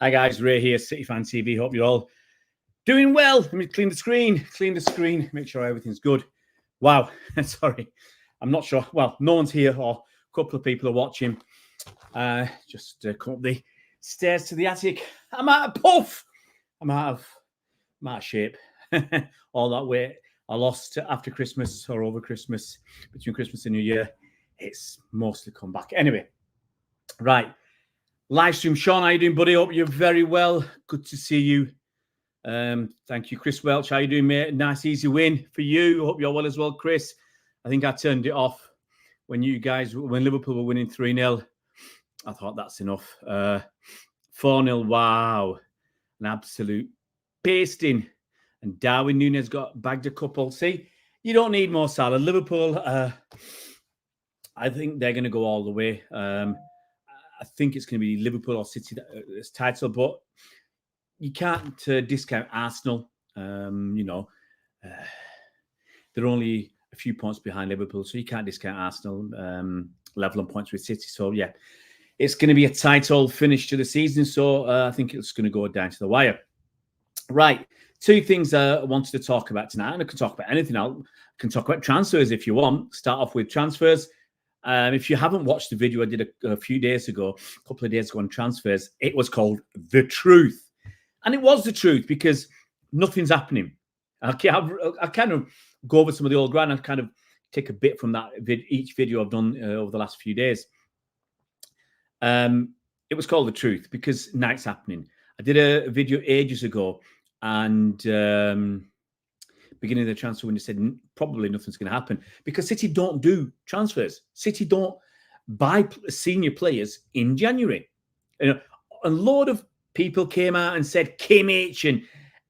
Hi guys, Ray here, City Fan TV. Hope you're all doing well. Let me clean the screen, make sure everything's good. Wow, sorry, I'm not sure. Well, no one's here, or a couple of people are watching. Just come up the stairs to the attic. I'm out of puff. I'm out of shape. All that weight I lost after Christmas or over Christmas, between Christmas and New Year, it's mostly come back. Anyway, right. Live stream, Sean, how you doing, buddy? Hope you're very well. Good to see you. Thank you, Chris Welch. How you doing, mate? Nice, easy win for you. Hope you're well as well, Chris. I think I turned it off when Liverpool were winning 3-0. I thought that's enough. 4-0, wow. An absolute pasting. And Darwin Núñez bagged a couple. See, you don't need more Salah. Liverpool, I think they're going to go all the way. I think it's going to be Liverpool or City that's title, but you can't discount Arsenal. They're only a few points behind Liverpool, so you can't discount Arsenal. Level on points with City. So, yeah, it's going to be a title finish to the season, so I think it's going to go down to the wire. Right, two things I wanted to talk about tonight, and I can talk about anything else. I can talk about transfers if you want. Start off with transfers. If you haven't watched the video I did a couple of days ago on transfers, it was called The Truth. And it was the truth because nothing's happening. I kind of go over some of the old ground and kind of take a bit from that each video I've done over the last few days. It was called The Truth because night's happening. I did a video ages ago and beginning of the transfer window said probably nothing's going to happen because City don't do transfers. City don't buy senior players in January. A load of people came out and said Kimmich and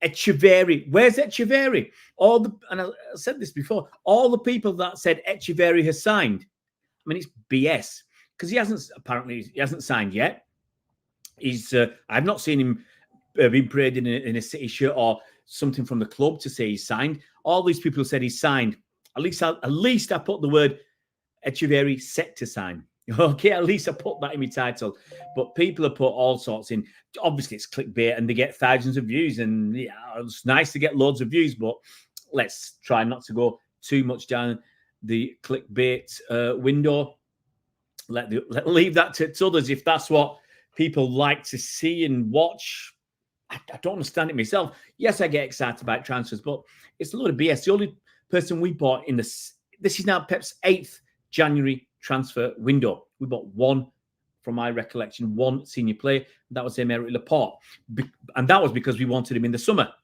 Echeverri. Where's Echeverri? And I said this before, all the people that said Echeverri has signed, I mean, it's BS because he hasn't signed yet. I've not seen him being paraded in a City shirt or something from the club to say he's signed. All these people said he's signed. At least I put the word Echeverri set to sign. Okay, at least I put that in my title. But people have put all sorts in. Obviously, it's clickbait and they get thousands of views. And yeah, it's nice to get loads of views, but let's try not to go too much down the clickbait window. Leave that to others if that's what people like to see and watch. I don't understand it myself. Yes, I get excited about transfers, but it's a load of BS. The only person we bought this is now Pep's 8th January transfer window. We bought one, from my recollection, one senior player. That was Aymeric Laporte. And that was because we wanted him in the summer.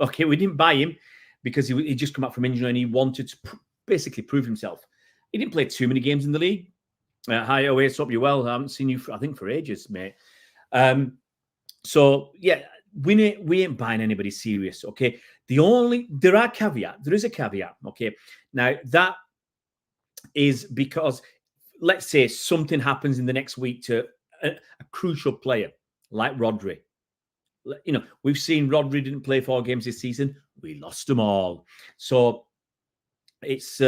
Okay, we didn't buy him because he just come out from injury and he wanted to basically prove himself. He didn't play too many games in the league. Hi, Oasis, hope you're well. I haven't seen you, I think, for ages, mate. So, yeah, we ain't buying anybody serious, okay? There is a caveat, okay? Now, that is because, let's say, something happens in the next week to a crucial player like Rodri. We've seen Rodri didn't play 4 games this season. We lost them all. So, it's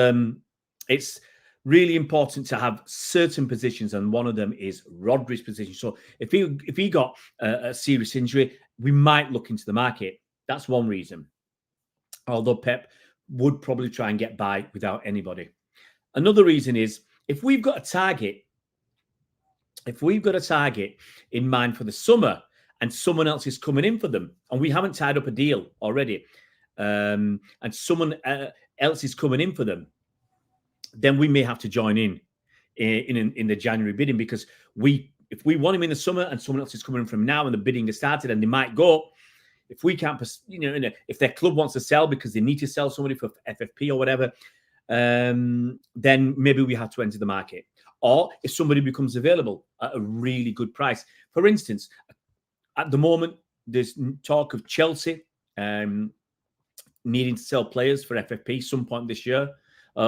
really important to have certain positions, and one of them is Rodri's position. So if he got a serious injury, we might look into the market. That's one reason. Although Pep would probably try and get by without anybody. Another reason is if we've got a target in mind for the summer and someone else is coming in for them, and we haven't tied up a deal already, and someone else is coming in for them, then we may have to join in the January bidding because if we want him in the summer and someone else is coming in from now and the bidding has started and they might go, if we can't, if their club wants to sell because they need to sell somebody for FFP or whatever, then maybe we have to enter the market. Or if somebody becomes available at a really good price. For instance, at the moment, there's talk of Chelsea needing to sell players for FFP some point this year.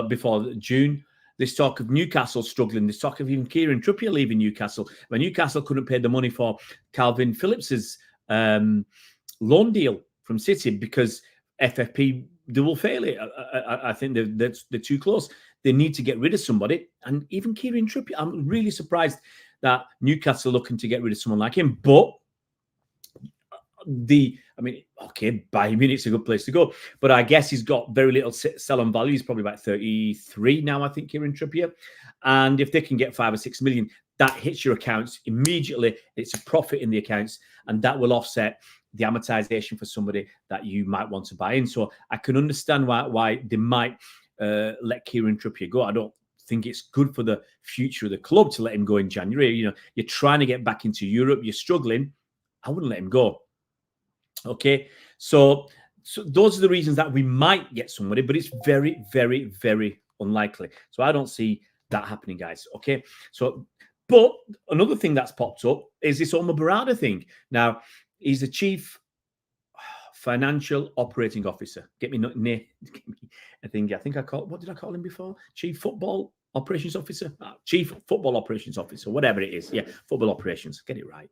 Before June. There's talk of Newcastle struggling. There's talk of even Kieran Trippier leaving Newcastle. When Newcastle couldn't pay the money for Calvin Phillips's loan deal from City because FFP, they will fail it. I think they're too close. They need to get rid of somebody. And even Kieran Trippier, I'm really surprised that Newcastle are looking to get rid of someone like him. But I mean, okay, Bayern Munich's a good place to go, but I guess he's got very little sell-on value. He's probably about 33 now, I think, here in Trippier. And if they can get 5 or 6 million, that hits your accounts immediately. It's a profit in the accounts, and that will offset the amortization for somebody that you might want to buy in. So I can understand why they might let Kieran Trippier go. I don't think it's good for the future of the club to let him go in January. You know, you're trying to get back into Europe. You're struggling. I wouldn't let him go. Okay, so those are the reasons that we might get somebody, but it's very, very, very unlikely. So I don't see that happening, guys. Okay, so but another thing that's popped up is this Omar Berrada thing. Now, he's the chief financial operating officer. I think I called, what did I call him before? Chief football operations officer? Chief football operations officer, whatever it is. Yeah, football operations. Get it right.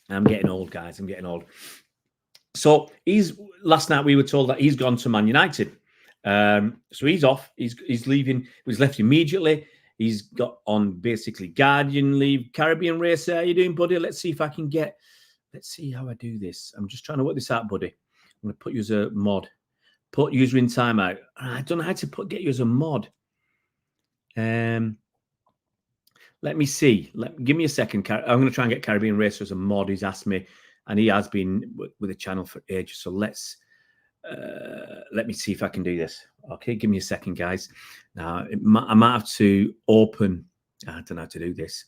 I'm getting old, guys. I'm getting old. So last night we were told that he's gone to Man United. So he's off. He's leaving. He was left immediately. He's got on basically guardian leave. Caribbean Racer, how you doing, buddy? Let's see how I do this. I'm just trying to work this out, buddy. I'm going to put you as a mod. Put user in timeout. I don't know how to get you as a mod. Let me see. Give me a second. I'm going to try and get Caribbean Racer as a mod. He's asked me, and he has been with the channel for ages. So let me see if I can do this. Okay, give me a second, guys. Now, I might have to open. I don't know how to do this.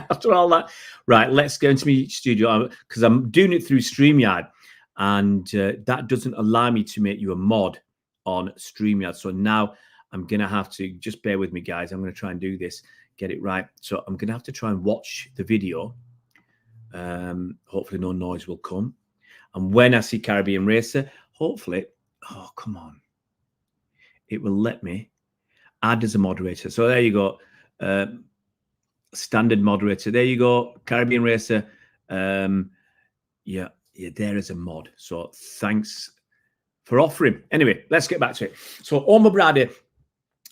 After all that. Right, let's go into my studio because I'm doing it through StreamYard, and that doesn't allow me to make you a mod on StreamYard. So now I'm going to have to, just bear with me, guys. I'm going to try and do this, get it right. So I'm going to have to try and watch the video. Hopefully no noise will come. And when I see Caribbean Racer, hopefully, oh, come on. It will let me add as a moderator. So there you go. Standard moderator. There you go. Caribbean Racer. Yeah, there is a mod. So thanks for offering. Anyway, let's get back to it. So Omar Berrada,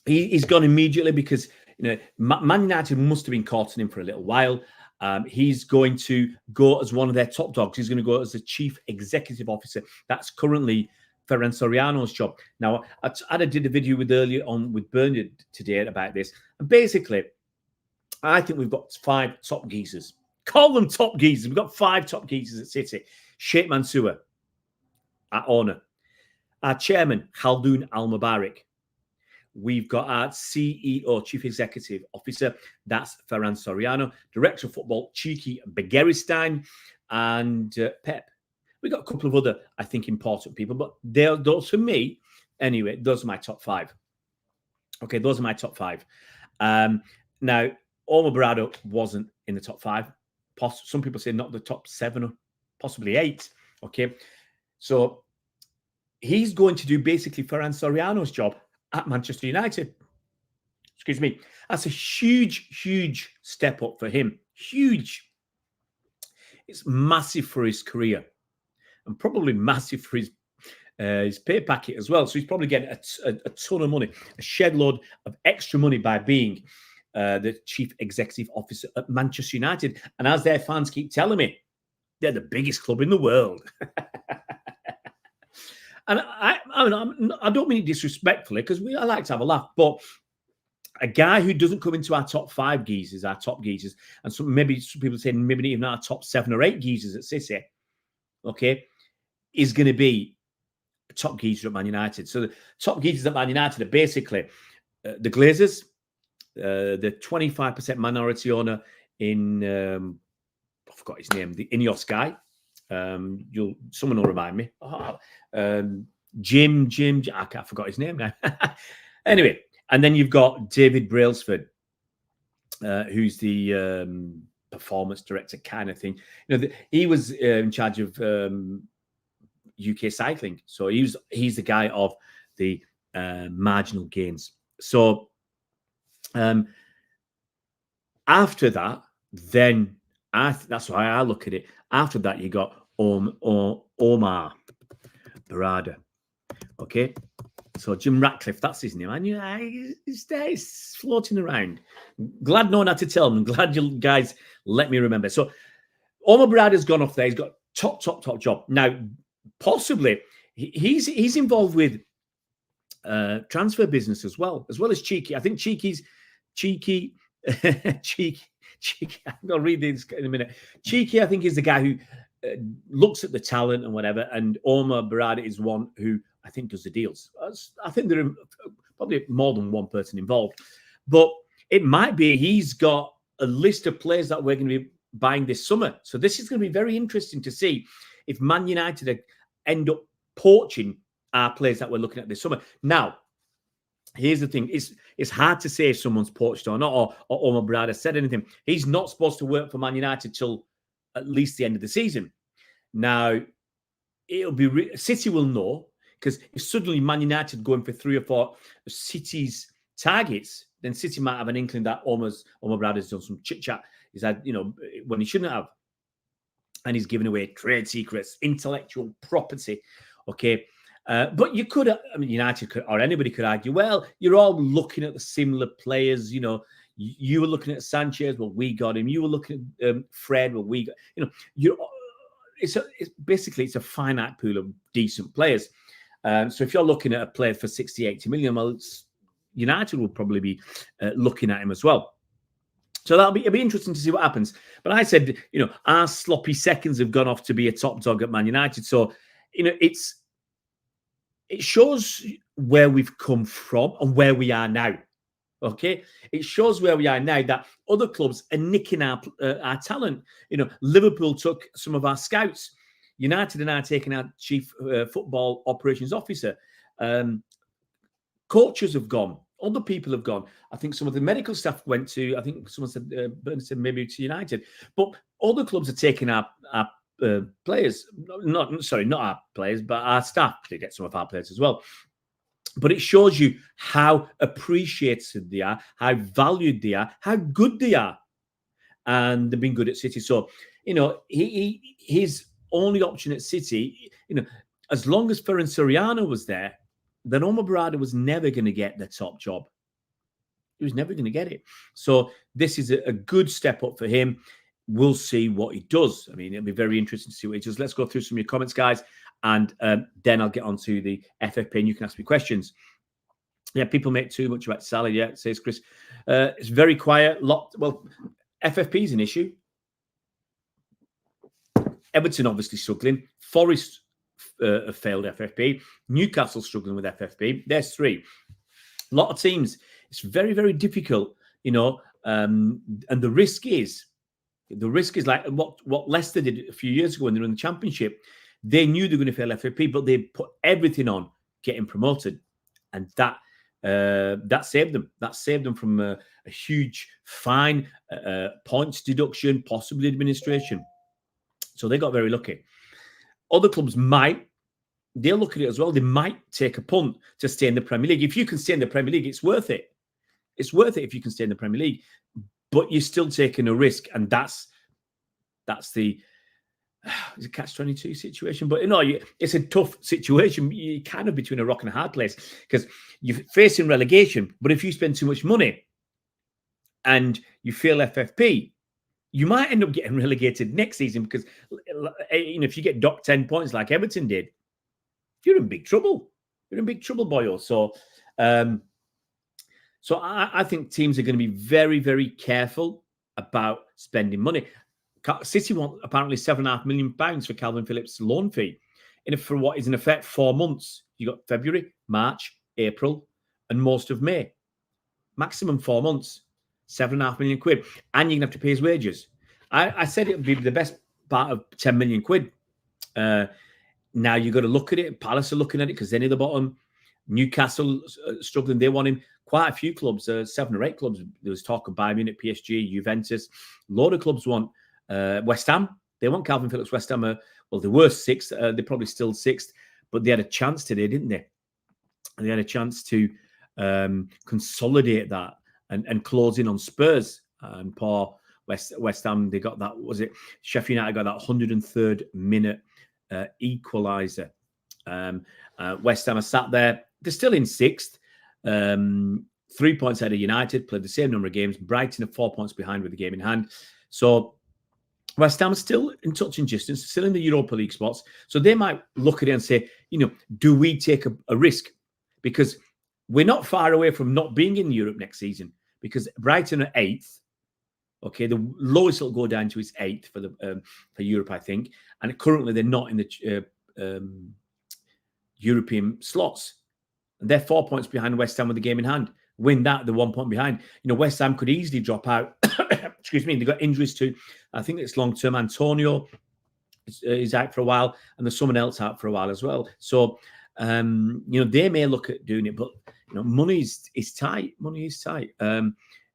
he's gone immediately because, you know, Man United must have been courting him for a little while. He's going to go as one of their top dogs. He's going to go as the chief executive officer. That's currently Ferran Soriano's job. Now, I did a video earlier on with Bernard today about this. And basically, I think we've got 5 top geezers. Call them top geezers. We've got 5 top geezers at City. Sheikh Mansour, our owner. Our chairman, Khaldoon Al-Mubarak. We've got our CEO, Chief Executive Officer, that's Ferran Soriano. Director of Football, Chiki Begiristain, and Pep. We've got a couple of other, I think, important people, but those for me, anyway, those are my top 5. Okay, those are my top 5. Now, Omar Berrada wasn't in the top 5. Some people say not the top 7 or possibly 8. Okay, so he's going to do basically Ferran Soriano's job at Manchester United. Excuse me. That's a huge, huge step up for him. Huge. It's massive for his career and probably massive for his pay packet as well. So he's probably getting a ton of money, a shed load of extra money by being the chief executive officer at Manchester United. And as their fans keep telling me, they're the biggest club in the world. And I don't mean it disrespectfully because I like to have a laugh, but a guy who doesn't come into our top 5 geezers, our top geezers, and maybe some people say maybe even our top 7 or 8 geezers at City, okay, is going to be a top geezer at Man United. So the top geezers at Man United are basically the Glazers, the 25% minority owner in, I forgot his name, the Ineos guy. Someone will remind me. Jim, I forgot his name now. Anyway, and then you've got David Brailsford, who's the performance director kind of thing. You know, he was in charge of UK cycling, so he's the guy of the marginal gains. So after that, then that's why I look at it. After that, you got Omar Berrada. Okay, so Jim Ratcliffe, that's his name. I knew he's floating around. Glad no one had to tell him. Glad you guys let me remember. So Omar Berrada's gone off there. He's got top job. Now, possibly, he's involved with transfer business as well as Cheeky. I think Cheeky. I'll read this in a minute. Cheeky, I think, is the guy who looks at the talent and whatever, and Omar Berrada is one who I think does the deals. I think there are probably more than one person involved, but it might be he's got a list of players that we're going to be buying this summer. So this is going to be very interesting to see if Man United end up poaching our players that we're looking at this summer. Now, here's the thing. It's hard to say if someone's poached or not, or Omar Berrada said anything. He's not supposed to work for Man United till at least the end of the season. Now, it'll be City will know, because if suddenly Man United going for 3 or 4 of City's targets, then City might have an inkling that Omar Berrada's done some chit-chat. He's had, when he shouldn't have. And he's giving away trade secrets, intellectual property. Okay. But you could, United could, or anybody could argue, well, you're all looking at the similar players. You were looking at Sanchez, well, we got him. You were looking at Fred, well, we got, it's a finite pool of decent players. So if you're looking at a player for 60, 80 million, well, United will probably be looking at him as well. So it'll be interesting to see what happens. But I said, our sloppy seconds have gone off to be a top dog at Man United. So, it shows where we've come from and where we are now. Okay, it shows where we are now that other clubs are nicking our talent. Liverpool took some of our scouts. United are now taking our chief football operations officer. Coaches have gone. Other people have gone. I think some of the medical staff went to. I think someone said Bernard said maybe to United. But other clubs are taking our players. Not our players, but our staff. They get some of our players as well. But it shows you how appreciated they are, how valued they are, how good they are. And they've been good at City. So, his only option at City, as long as Ferran Soriano was there, then Omar Berrada was never going to get the top job. He was never going to get it. So this is a good step up for him. We'll see what he does. It'll be very interesting to see what he does. Let's go through some of your comments, guys. And then I'll get on to the FFP and you can ask me questions. Yeah, people make too much about Salah. Yeah, says Chris. It's very quiet. FFP is an issue. Everton obviously struggling. Forest have failed FFP. Newcastle struggling with FFP. There's 3. A lot of teams. It's very, very difficult, and the risk is like what Leicester did a few years ago when they were in the Championship. They knew they were going to fail FFP, but they put everything on getting promoted, and that saved them. That saved them from a huge fine, points deduction, possibly administration. So they got very lucky. Other clubs they'll look at it as well. They might take a punt to stay in the Premier League. If you can stay in the Premier League, it's worth it. It's worth it if you can stay in the Premier League, but you're still taking a risk, and that's the it's a catch-22 situation. But it's a tough situation. You're kind of between a rock and a hard place because you're facing relegation. But if you spend too much money and you fail FFP, you might end up getting relegated next season because if you get docked 10 points like Everton did, you're in big trouble. You're in big trouble, boyo. So, I think teams are going to be very, very careful about spending money. City want apparently £7.5 million for Calvin Phillips' loan fee, for what is in effect 4 months. You got February, March, April, and most of May. Maximum 4 months, £7.5 million, and you're gonna have to pay his wages. I said it would be the best part of 10 million quid. Now you've got to look at it. Palace are looking at it because they're near the bottom. Newcastle struggling. They want him. Quite a few clubs, 7 or 8 clubs. There was talk of Bayern Munich, PSG, Juventus. A lot of clubs want West Ham. They want Calvin Phillips. West Ham they were 6th. They're probably still 6th, but they had a chance today, didn't they? They had a chance to consolidate that and close in on Spurs. And poor West Ham, they got that. Was it Sheffield United got that 103rd minute equaliser? West Ham are sat there. They're still in 6th. 3 points ahead of United, played the same number of games. Brighton are 4 points behind with the game in hand. So West Ham still in touching distance, still in the Europa League spots. So they might look at it and say, do we take a risk? Because we're not far away from not being in Europe next season, because Brighton are 8th. Okay, the lowest it'll go down to is 8th for Europe, I think. And currently they're not in the European slots. And they're 4 points behind West Ham with the game in hand. Win that, they're 1 point behind. West Ham could easily drop out. Excuse me, they've got injuries too. I think it's long-term. Antonio is out for a while, and there's someone else out for a while as well. So, they may look at doing it, but, money is tight. Money is tight.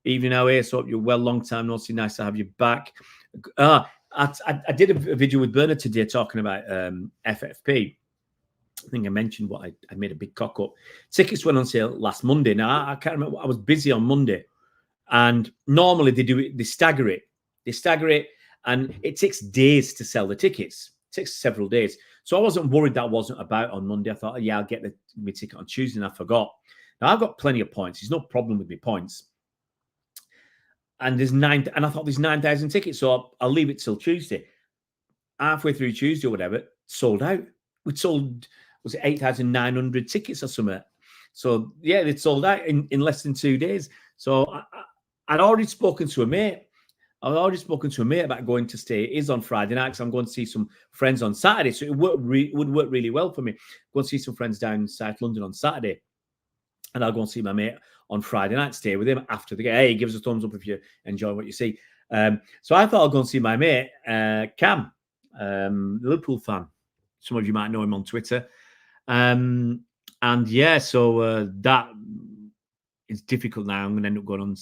Evening now, Ace, hope you're well. Long time no see. Nice to have you back. I did a video with Bernard today talking about FFP. I think I mentioned what I made a big cock up. Tickets went on sale last Monday. Now, I can't remember. I was busy on Monday. And normally they do it, they stagger it. And it takes days to sell the tickets. It takes several days. So I wasn't worried that wasn't about on Monday. I thought, I'll get my ticket on Tuesday, and I forgot. Now, I've got plenty of points. There's no problem with my points. And I thought there's 9,000 tickets, so I'll leave it till Tuesday. Halfway through Tuesday or whatever, sold out. We'd sold, was it 8,900 tickets or something? So, yeah, it sold out in less than 2 days. So I'd already spoken to a mate. About going to stay. It is on Friday night, because I'm going to see some friends on Saturday. So it would work really well for me. Go and see some friends down in South London on Saturday. And I'll go and see my mate on Friday night, stay with him after the game. Hey, give us a thumbs up if you enjoy what you see. So I thought I'll go and see my mate, Cam, Liverpool fan. Some of you might know him on Twitter. So that is difficult now. I'm going to end up going on,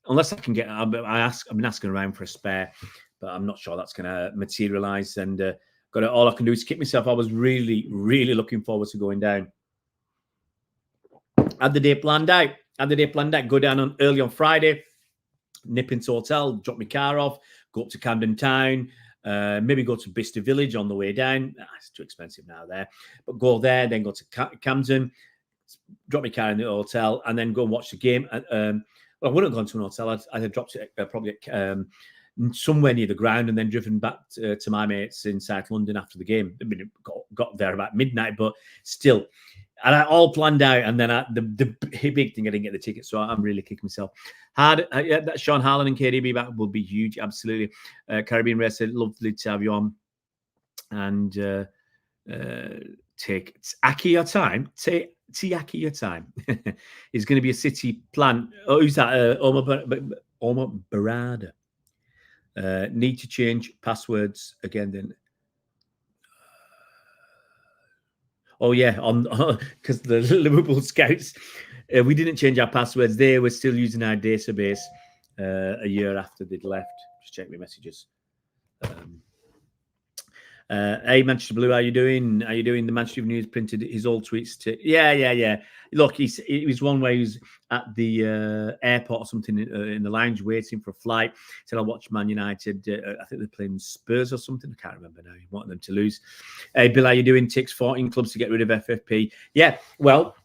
unless I can get, I've been asking around for a spare, but I'm not sure that's going to materialize. And all I can do is kick myself. I was really, really looking forward to going down. Had the day planned out. Go down early on Friday, nip into hotel, drop my car off, go up to Camden Town, maybe go to Bicester Village on the way down. It's too expensive now there. But go there, then go to Camden, drop my car in the hotel, and then go and watch the game. I wouldn't have gone to an hotel. I'd have dropped it probably somewhere near the ground, and then driven back to my mates in South London after the game. I mean, got there about midnight, but still. And I all planned out, and then the big thing, I didn't get the ticket, so I'm really kicking myself. That Sean Harlan and KDB back will be huge, absolutely. Caribbean Race said, lovely to have you on. And take Aki your time. Take Tiaki your time. It's going to be a City plan. Oh, who's that? Omar Berrada. Need to change passwords again then. Oh, yeah, because the Liverpool scouts, we didn't change our passwords. They were still using our database a year after they'd left. Just check my messages. Hey, Manchester Blue, how you doing? How you doing? The Manchester News printed his old tweets. Yeah. Look, it was one where he was at the airport or something in the lounge waiting for a flight. He said, I'll watch Man United. I think they're playing Spurs or something. I can't remember now. He wanted them to lose. Hey, Bill, how you doing? Ticks 14 clubs to get rid of FFP. Yeah, well,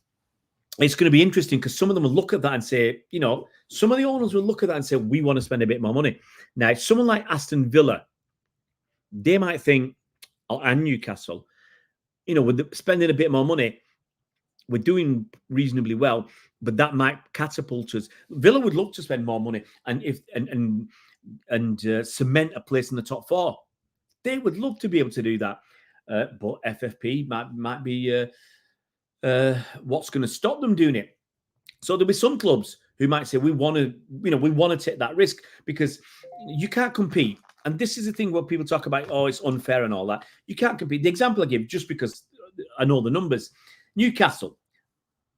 it's going to be interesting, because some of them will look at that and say, some of the owners will look at that and say, we want to spend a bit more money. Now, if someone like Aston Villa, they might think, and Newcastle, with spending a bit more money, we're doing reasonably well, but that might catapult us. Villa would love to spend more money and cement a place in the top 4. They would love to be able to do that, but FFP might be what's going to stop them doing it. So there'll be some clubs who might say we want to take that risk, because you can't compete. And this is the thing where people talk about, it's unfair and all that. You can't compete. The example I give, just because I know the numbers, Newcastle,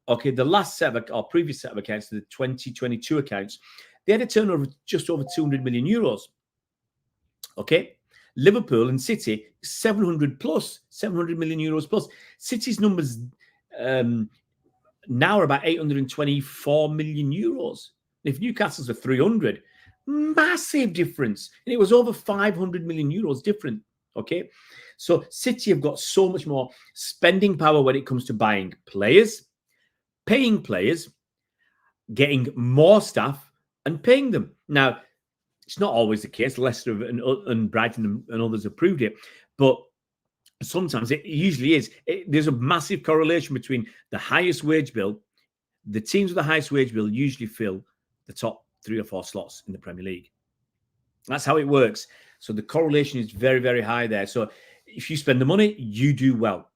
okay, the last set or previous set of accounts, the 2022 accounts, they had a turnover of just over 200 million euros. Okay, Liverpool and City, 700 million euros plus. City's numbers now are about 824 million euros. If Newcastle's are 300, massive difference. And it was over 500 million euros different. Okay. So City have got so much more spending power when it comes to buying players, paying players, getting more staff and paying them. Now, It's not always the case. Leicester and Brighton and others have proved it. But sometimes it usually is. There's a massive correlation between the highest wage bill. The teams with the highest wage bill usually fill the top 3 or 4 slots in the Premier League. That's how it works. So the correlation is very, very high there. So if you spend the money, you do well.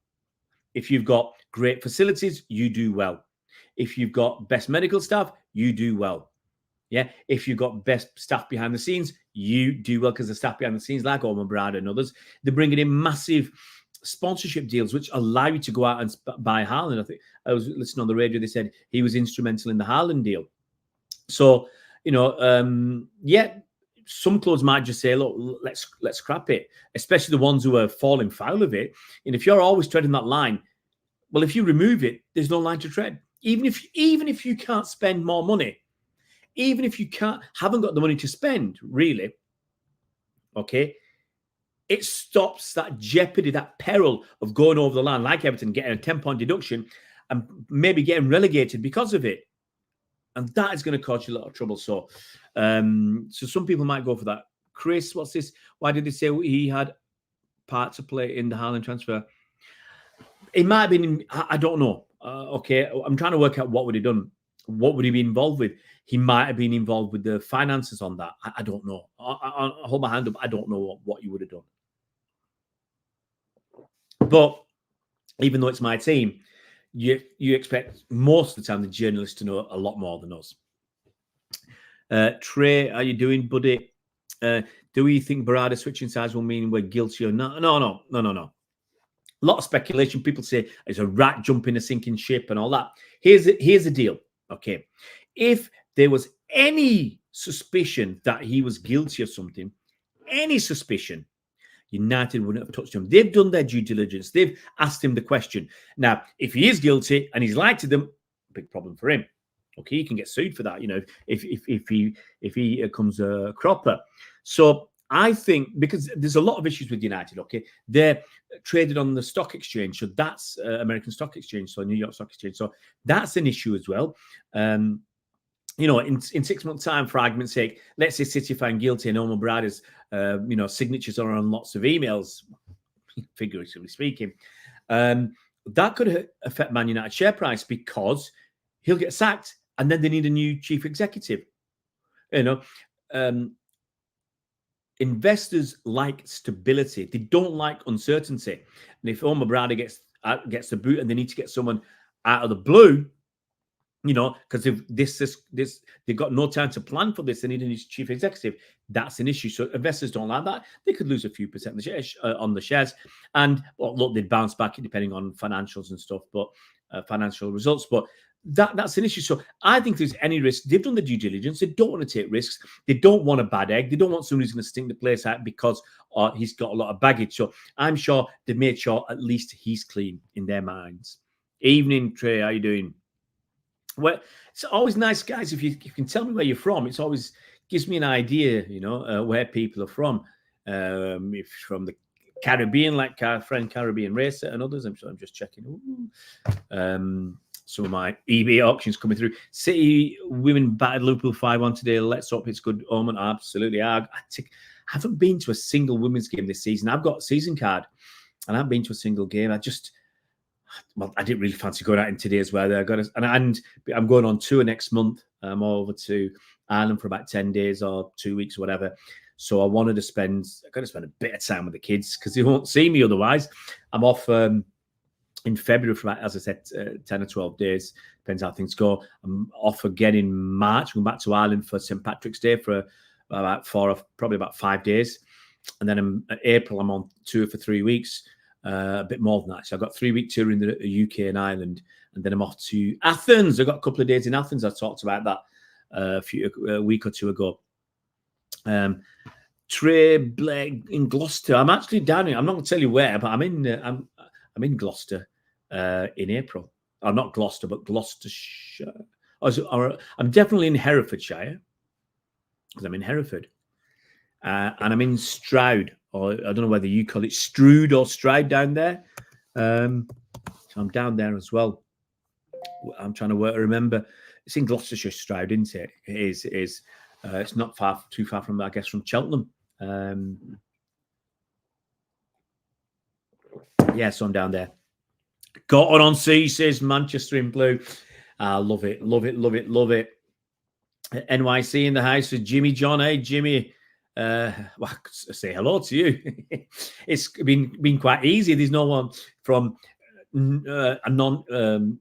If you've got great facilities, you do well. If you've got best medical staff, you do well. Yeah. If you've got best staff behind the scenes, you do well, because the staff behind the scenes, like Omar Berrada and others, they're bringing in massive sponsorship deals, which allow you to go out and buy Haaland. I think I was listening on the radio. They said he was instrumental in the Haaland deal. So, yeah, some clubs might just say, look, let's scrap it, especially the ones who are falling foul of it. And if you're always treading that line, well, if you remove it, there's no line to tread. Even if you can't spend more money, even if you haven't got the money to spend, really, okay, it stops that jeopardy, that peril of going over the line, like Everton, getting a 10-point deduction and maybe getting relegated because of it. And that is going to cause you a lot of trouble. So some people might go for that. Chris, what's this? Why did they say he had part to play in the Haaland transfer? It might have been, I don't know. Okay, I'm trying to work out what would he done. What would he be involved with? He might have been involved with the finances on that. I don't know. I hold my hand up. I don't know what he would have done. But even though it's my team, you expect most of the time the journalists to know a lot more than us. Trey, how you doing, buddy? Do we think Berrada switching sides will mean we're guilty or not? No. A lot of speculation. People say it's a rat jumping a sinking ship and all that. Here's the deal. Okay, if there was any suspicion that he was guilty of something, any suspicion, United wouldn't have touched him. They've done their due diligence. They've asked him the question. Now, if he is guilty and he's lied to them, big problem for him. Okay, he can get sued for that. If he comes a cropper. So I think, because there's a lot of issues with United. Okay, they're traded on the stock exchange, so that's American Stock Exchange, so New York Stock Exchange. So that's an issue as well. In 6 months' time, for argument's sake, let's say City find guilty and Omar Berrada's, signatures are on lots of emails, figuratively speaking. That could affect Man United's share price, because he'll get sacked and then they need a new chief executive. Investors like stability. They don't like uncertainty. And if Omar Berrada gets the boot and they need to get someone out of the blue, because if they've got no time to plan for this, they need a new chief executive. That's an issue. So investors don't like that. They could lose a few percent on the shares, and look, they'd bounce back depending on financials and stuff, but financial results. But that's an issue. So I think if there's any risk, they've done the due diligence. They don't want to take risks. They don't want a bad egg. They don't want somebody who's going to stink the place out because he's got a lot of baggage. So I'm sure they've made sure at least he's clean in their minds. Evening, Trey. How you doing? Well, it's always nice, guys, if you can tell me where you're from. It always gives me an idea, where people are from. If from the Caribbean, like our friend Caribbean Racer and others, I'm just checking. Some of my eBay auctions coming through. City women battered Liverpool 5-1 today. Let's hope it's good omen. Absolutely. I haven't been to a single women's game this season. I've got a season card and I haven't been to a single game. I didn't really fancy going out in today's weather. And I'm going on tour next month. I'm over to Ireland for about 10 days or 2 weeks, or whatever. So I wanted to spend a bit of time with the kids because they won't see me otherwise. I'm off in February for about, as I said, 10 or 12 days. Depends how things go. I'm off again in March. I'm going back to Ireland for St. Patrick's Day for probably about 5 days. And then in April, I'm on tour for 3 weeks. A bit more than that. So I've got a 3-week tour in the UK and Ireland, and then I'm off to Athens. I've got a couple of days in Athens. I talked about that a week or two ago. Trey Blake in Gloucester. I'm actually down here. I'm not going to tell you where, but I'm in Gloucester in April. Or not Gloucester, but Gloucestershire. I'm definitely in Herefordshire because I'm in Hereford, and I'm in Stroud. Or I don't know whether you call it Stroud or Stroud down there. So I'm down there as well. I'm trying to remember. It's in Gloucestershire, Stroud, isn't it? It is. It's not too far from, I guess, from Cheltenham. Yeah, so I'm down there. Got on sea, says Manchester in blue. I love it, love it, love it, love it. NYC in the house with Jimmy John. Hey, Jimmy. Well, say hello to you. It's been quite easy. There's no one from a non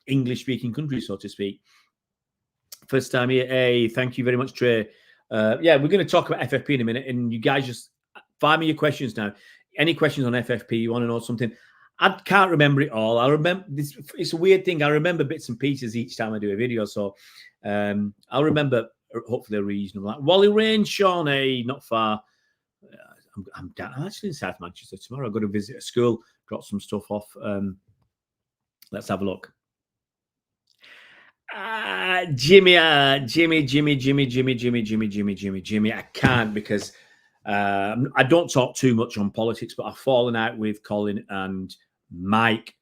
English speaking country, so to speak. First time here. Hey, thank you very much, Trey. Yeah, we're going to talk about FFP in a minute, and you guys just fire me your questions now. Any questions on FFP? You want to know something? I can't remember it all. I remember this. It's a weird thing. I remember bits and pieces each time I do a video, so I'll remember hopefully a reasonable. Like Wally Range, Sean, hey, not far. I'm actually in South Manchester tomorrow. I've got to visit a school, drop some stuff off. Let's have a look. Jimmy. I can't because I don't talk too much on politics, but I've fallen out with Colin and Mike.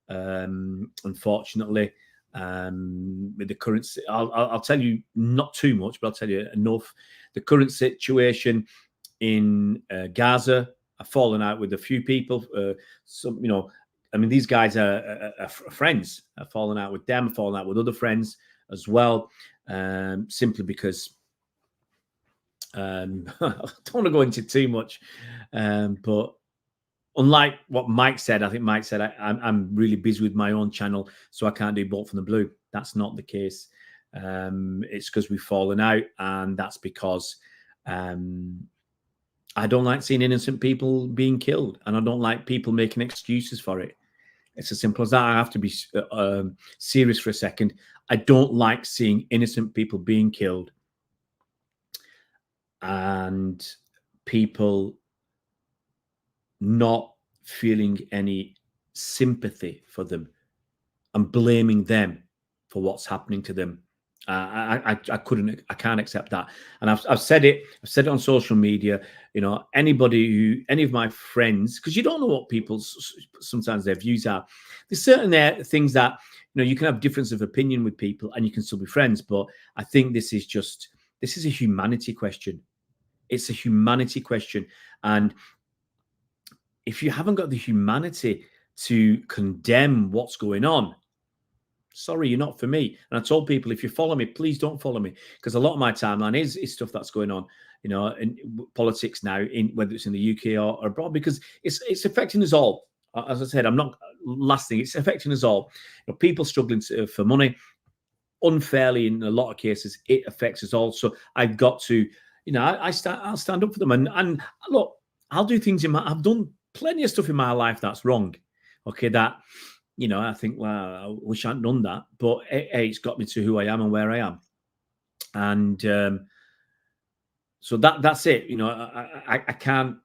Unfortunately, with the current, I'll tell you not too much, but I'll tell you enough. The current situation in Gaza, I've fallen out with a few people. Some, I mean, these guys are friends. I've fallen out with them. I've fallen out with other friends as well, simply because I don't want to go into too much. But unlike what Mike said, I think Mike said I'm really busy with my own channel, so I can't do Bolt from the Blue. That's not the case. It's because we've fallen out, and that's because I don't like seeing innocent people being killed, and I don't like people making excuses for it. It's as simple as that. I have to be serious for a second. I don't like seeing innocent people being killed and people not feeling any sympathy for them and blaming them for what's happening to them. I can't accept that. And I've said it. I've said it on social media. Any of my friends, because you don't know what people's sometimes their views are. There's certain things that you can have difference of opinion with people, and you can still be friends. But I think this is a humanity question. It's a humanity question, and if you haven't got the humanity to condemn what's going on, sorry, you're not for me. And I told people, if you follow me, please don't follow me, because a lot of my timeline is stuff that's going on, in politics now, whether it's in the UK or abroad, because it's affecting us all. As I said, I'm not last thing. It's affecting us all. People struggling for money unfairly in a lot of cases. It affects us all. So I've got to, I'll stand up for them. And look, I'll do things I've done plenty of stuff in my life that's wrong. Okay, that. I think, well, I wish I hadn't done that, but it's got me to who I am and where I am, and so that's it. I can't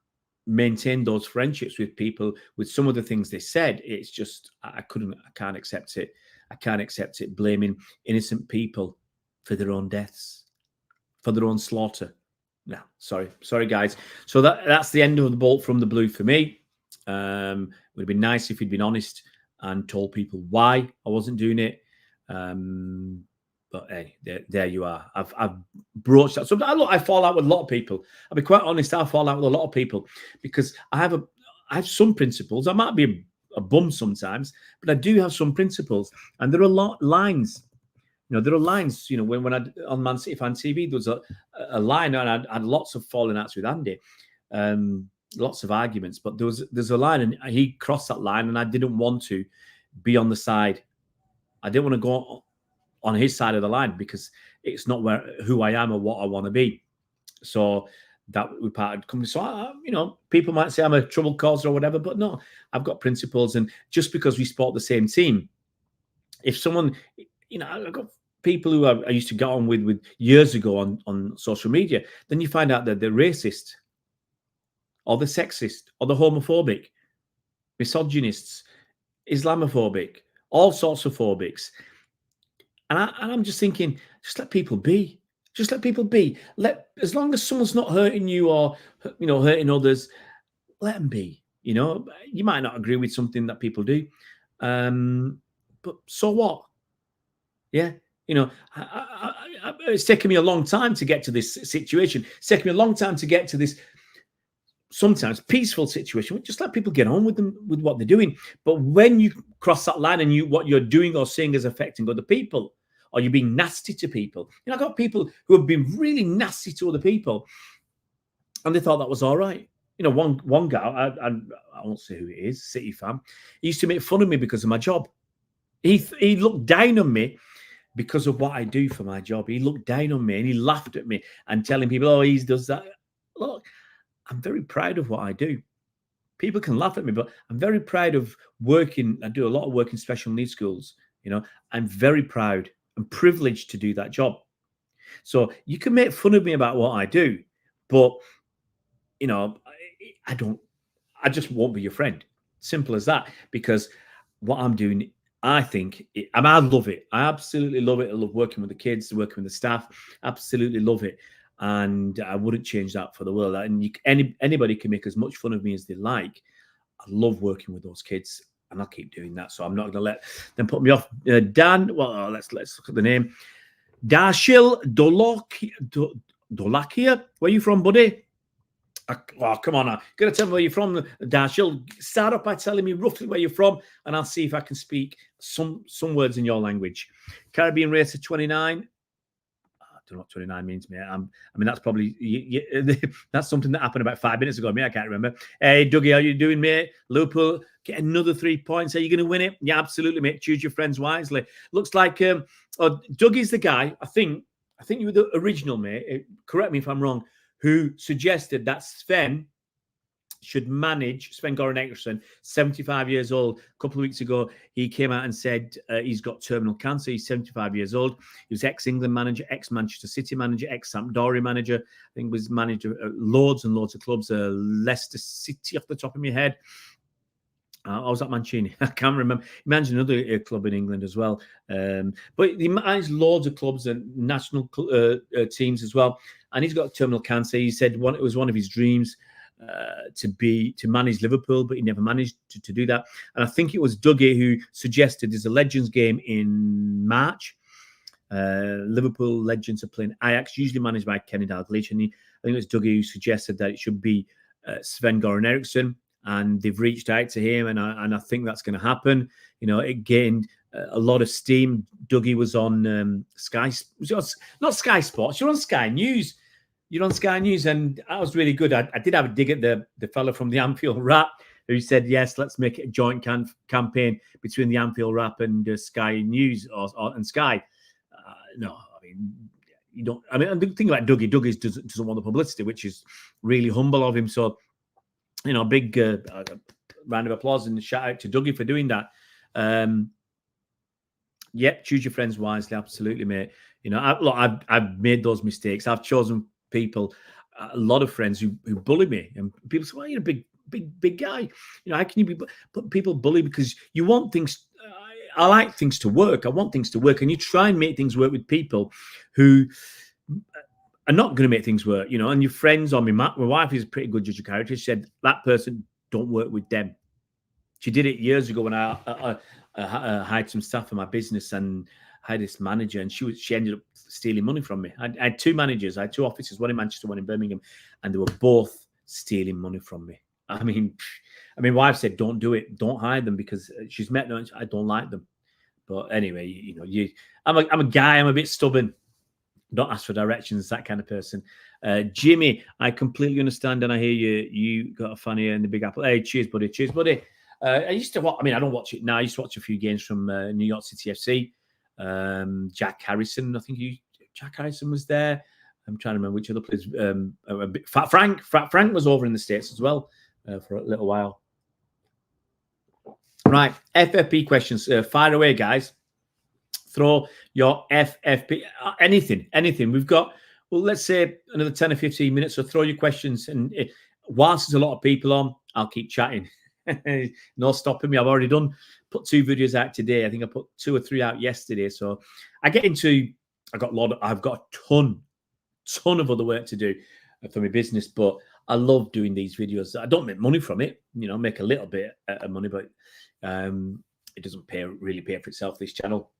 maintain those friendships with people with some of the things they said. It's just I can't accept it. I can't accept it blaming innocent people for their own deaths, for their own slaughter. No, sorry, guys. So that's the end of the Bolt from the Blue for me. It would have been nice if he'd been honest and told people why I wasn't doing it. But hey, there you are. I've broached that. So I fall out with a lot of people. I'll be quite honest. I fall out with a lot of people because I have some principles. I might be a bum sometimes, but I do have some principles, and there are lines. There are lines. When I on Man City Fan TV, there was a line, and I had lots of falling outs with Andy. Lots of arguments, but there's a line, and he crossed that line, and I didn't want to be on the side. I didn't want to go on his side of the line because it's not who I am or what I want to be. So that we parted company. So people might say I'm a trouble causer or whatever, but no, I've got principles, and just because we support the same team, if someone, I've got people who I used to get on with years ago on social media, then you find out that they're racist, or the sexist, or the homophobic, misogynists, Islamophobic, all sorts of phobics. And I'm just thinking, just let people be. Just let people be. As long as someone's not hurting you or hurting others, let them be. You might not agree with something that people do, but so what? Yeah, You know, it's taken me a long time to get to this situation. It's taken me a long time to get to this sometimes peaceful situation. Just let people get on with them, with what they're doing. But when you cross that line and what you're doing or saying is affecting other people, or you're being nasty to people. You know, I've got people who have been really nasty to other people, and they thought that was all right. You know, one guy, I won't say who it is, City fan, he used to make fun of me because of my job. He looked down on me because of what I do for my job. He looked down on me and he laughed at me and telling people, oh, he does that. Look, I'm very proud of what I do. People can laugh at me, but I'm very proud of working. I do a lot of work in special needs schools. You know, I'm very proud and privileged to do that job. So you can make fun of me about what I do, but, you know, I just won't be your friend. Simple as that. Because what I'm doing, I think, I love it. I absolutely love it. I love working with the kids, working with the staff. Absolutely love it. And I wouldn't change that for the world. And anybody can make as much fun of me as they like. I love working with those kids, and I'll keep doing that. So I'm not going to let them put me off. Dan, well, let's look at the name. Darshil Dolakia. Where are you from, buddy? Oh, come on now. Going to tell me where you're from, Darshil. Start off by telling me roughly where you're from, and I'll see if I can speak some words in your language. Caribbean Racer 29. I don't know what 29 means, mate. I mean, that's probably that's something that happened about 5 minutes ago, mate. I can't remember. Hey, Dougie, how you doing, mate? Liverpool get another 3 points. Are you going to win it? Yeah, absolutely, mate. Choose your friends wisely. Looks like Dougie's the guy. I think you were the original, mate. Correct me if I'm wrong. Who suggested that Sven should manage Sven-Göran Eriksson, 75 years old. A couple of weeks ago, he came out and said he's got terminal cancer. He's 75 years old. He was ex-England manager, ex-Manchester City manager, ex-Sampdoria manager. I think was manager loads and loads of clubs. Leicester City off the top of my head. I was at Mancini. I can't remember. He managed another club in England as well. But he managed loads of clubs and national teams as well. And he's got terminal cancer. He said it was one of his dreams to manage Liverpool, but he never managed to do that. And I think it was Dougie who suggested there's a Legends game in March. Liverpool Legends are playing Ajax, usually managed by Kenny Dalglish. And I think it was Dougie who suggested that it should be Sven-Göran Eriksson. And they've reached out to him, and I think that's going to happen. You know, it gained a lot of steam. Dougie was on Sky, not Sky Sports. You're on Sky News. You're on Sky News, and that was really good. I did have a dig at the fella from the Anfield Wrap who said, yes, let's make it a joint campaign between the Anfield Wrap and Sky News and Sky. No, I mean, you don't. I mean, the thing about Dougie doesn't want the publicity, which is really humble of him. So, you know, big round of applause and shout out to Dougie for doing that. Choose your friends wisely. Absolutely, mate. You know, I've made those mistakes. I've chosen people, a lot of friends who bully me, and people say, "Well, you're a big guy. You know, how can you be?" But people bully because you want things. I like things to work. I want things to work, and you try and make things work with people who are not going to make things work, you know, and your friends or my wife is a pretty good judge of character. She said, that person, don't work with them. She did it years ago when I hired some staff for my business, and I had this manager, and she ended up stealing money from me. I had two managers. I had two offices, one in Manchester, one in Birmingham, and they were both stealing money from me. I mean, my wife said, don't do it. Don't hire them, because she's met them. I don't like them. But anyway, you know, I'm a guy. I'm a bit stubborn. Don't ask for directions, that kind of person. Jimmy, I completely understand, and I hear you. You got a fan here in the Big Apple. Hey, cheers, buddy. Cheers, buddy. I used to watch. I mean, I don't watch it now. I used to watch a few games from New York City FC. Jack Harrison, I think Jack Harrison was there. I'm trying to remember which other players. Frank was over in the States as well for a little while. Right, FFP questions. Fire away, guys. Throw your FFP, anything. We've got, well, let's say another 10 or 15 minutes, so throw your questions. And whilst there's a lot of people on, I'll keep chatting. No stopping me. I've already put 2 videos out today. I think I put 2 or 3 out yesterday. So I've got a ton of other work to do for my business, but I love doing these videos. I don't make money from it, you know, make a little bit of money, but it doesn't really pay for itself, this channel.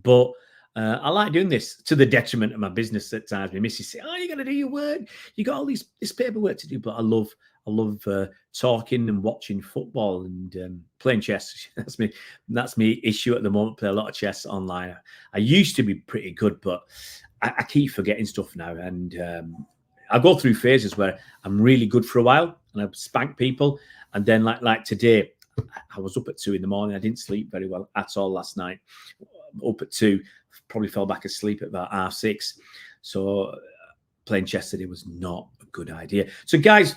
But I like doing this to the detriment of my business at times. My missus say, "Oh, you got to do your work. You got all this paperwork to do." But I love talking and watching football and playing chess. That's me issue at the moment. Play a lot of chess online. I used to be pretty good, but I keep forgetting stuff now. And I go through phases where I'm really good for a while and I spank people, and then like today, I was up at 2 a.m. I didn't sleep very well at all last night. Up at 2, probably fell back asleep at about 6:30. So playing chess today was not a good idea. So guys,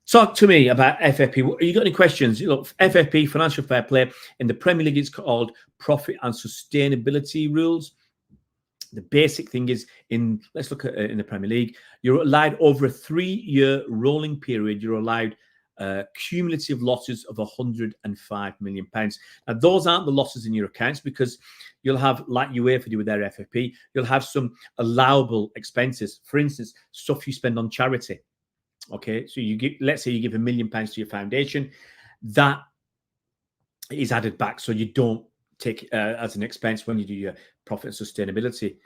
talk to me about FFP. You got any questions? Look, FFP, financial fair play. In the Premier League, it's called profit and sustainability rules. The basic thing is, let's look at in the Premier League, you're allowed over a 3-year rolling period, you're allowed cumulative losses of £105 million. Now, those aren't the losses in your accounts, because you'll have, like UEFA do with their FFP, you'll have some allowable expenses. For instance, stuff you spend on charity. Okay, so let's say you give £1 million to your foundation, that is added back, so you don't take as an expense when you do your profit and sustainability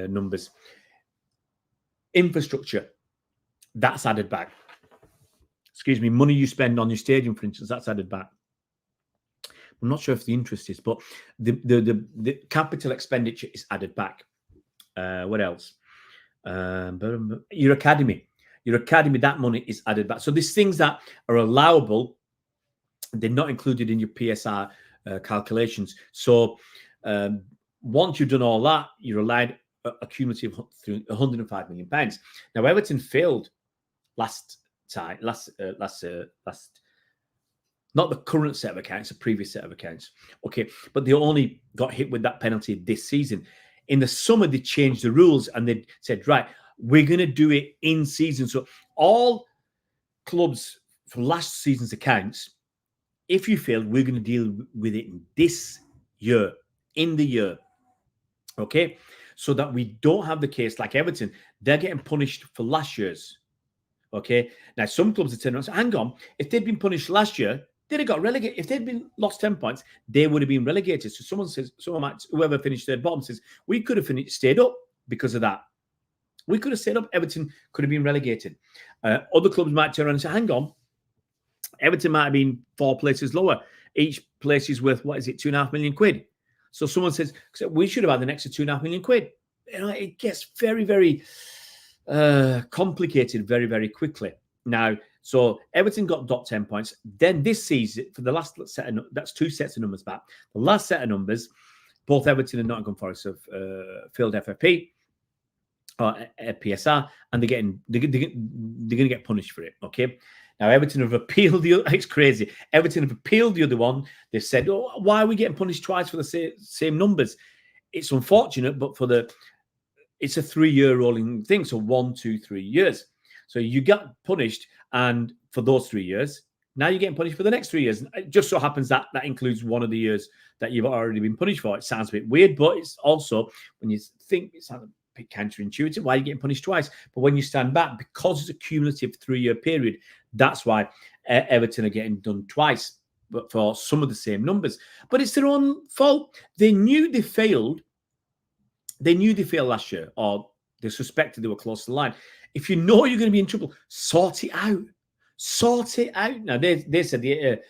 numbers. Infrastructure, that's added back. Excuse me, money you spend on your stadium, for instance, that's added back. I'm not sure if the interest is, but the capital expenditure is added back. What else? Your academy, that money is added back. So these things that are allowable, they're not included in your PSR calculations. So once you've done all that, you're allowed a cumulative £105 million. Now, Everton failed last, not the current set of accounts, the previous set of accounts. Okay, but they only got hit with that penalty this season. In the summer, they changed the rules and they said, right, we're going to do it in season. So all clubs for last season's accounts, if you failed, we're going to deal with it in this year, in the year. Okay, so that we don't have the case like Everton, they're getting punished for last year's. Okay, now some clubs are turning around and say, hang on, if they'd been punished last year, they'd have got relegated. If they'd been lost 10 points, they would have been relegated. So whoever finished third bottom says, we could have stayed up because of that. We could have stayed up. Everton could have been relegated. Other clubs might turn around and say, hang on, Everton might have been 4 places lower. Each place is worth, what is it, £2.5 million. So someone says, we should have had an extra £2.5 million. You know, it gets very, very complicated very, very quickly. Now, so Everton got 10 points. Then this season, for the last set of, that's 2 sets of numbers back. The last set of numbers, both Everton and Nottingham Forest have failed FFP or PSR, and they're going to get punished for it. Okay. Now, Everton have appealed the other. It's crazy. Everton have appealed the other one. They've said, oh, why are we getting punished twice for the same numbers? It's unfortunate, but it's a 3-year rolling thing. So 1, 2, 3 years. So you got punished, and for those 3 years, now you're getting punished for the next 3 years. It just so happens that includes one of the years that you've already been punished for. It sounds a bit weird, but it's also, when you think, it sounds a bit counterintuitive. Why are you getting punished twice? But when you stand back, because it's a cumulative 3-year period, that's why Everton are getting done twice, but for some of the same numbers. But it's their own fault. They knew they failed. They knew they failed last year, or they suspected they were close to the line. If you know you're going to be in trouble, sort it out. Sort it out. Now, they said the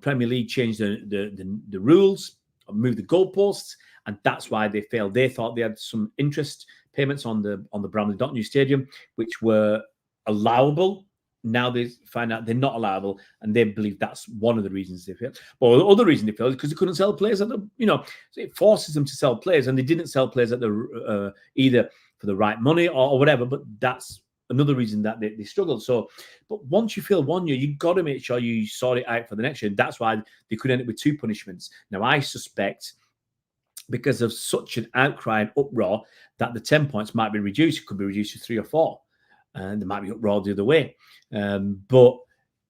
Premier League changed the rules, moved the goalposts, and that's why they failed. They thought they had some interest payments on the Bramley.New Stadium, which were allowable. Now they find out they're not allowable, and they believe that's one of the reasons they failed. But the other reason they failed is because they couldn't sell players at the, so it forces them to sell players, and they didn't sell players at the either for the right money or whatever. But that's another reason that they struggled. So, but once you fail 1 year, you've got to make sure you sort it out for the next year. That's why they could end up with 2 punishments. Now, I suspect, because of such an outcry and uproar, that the 10 points might be reduced. It could be reduced to 3 or 4. And there might be uproar the other way. But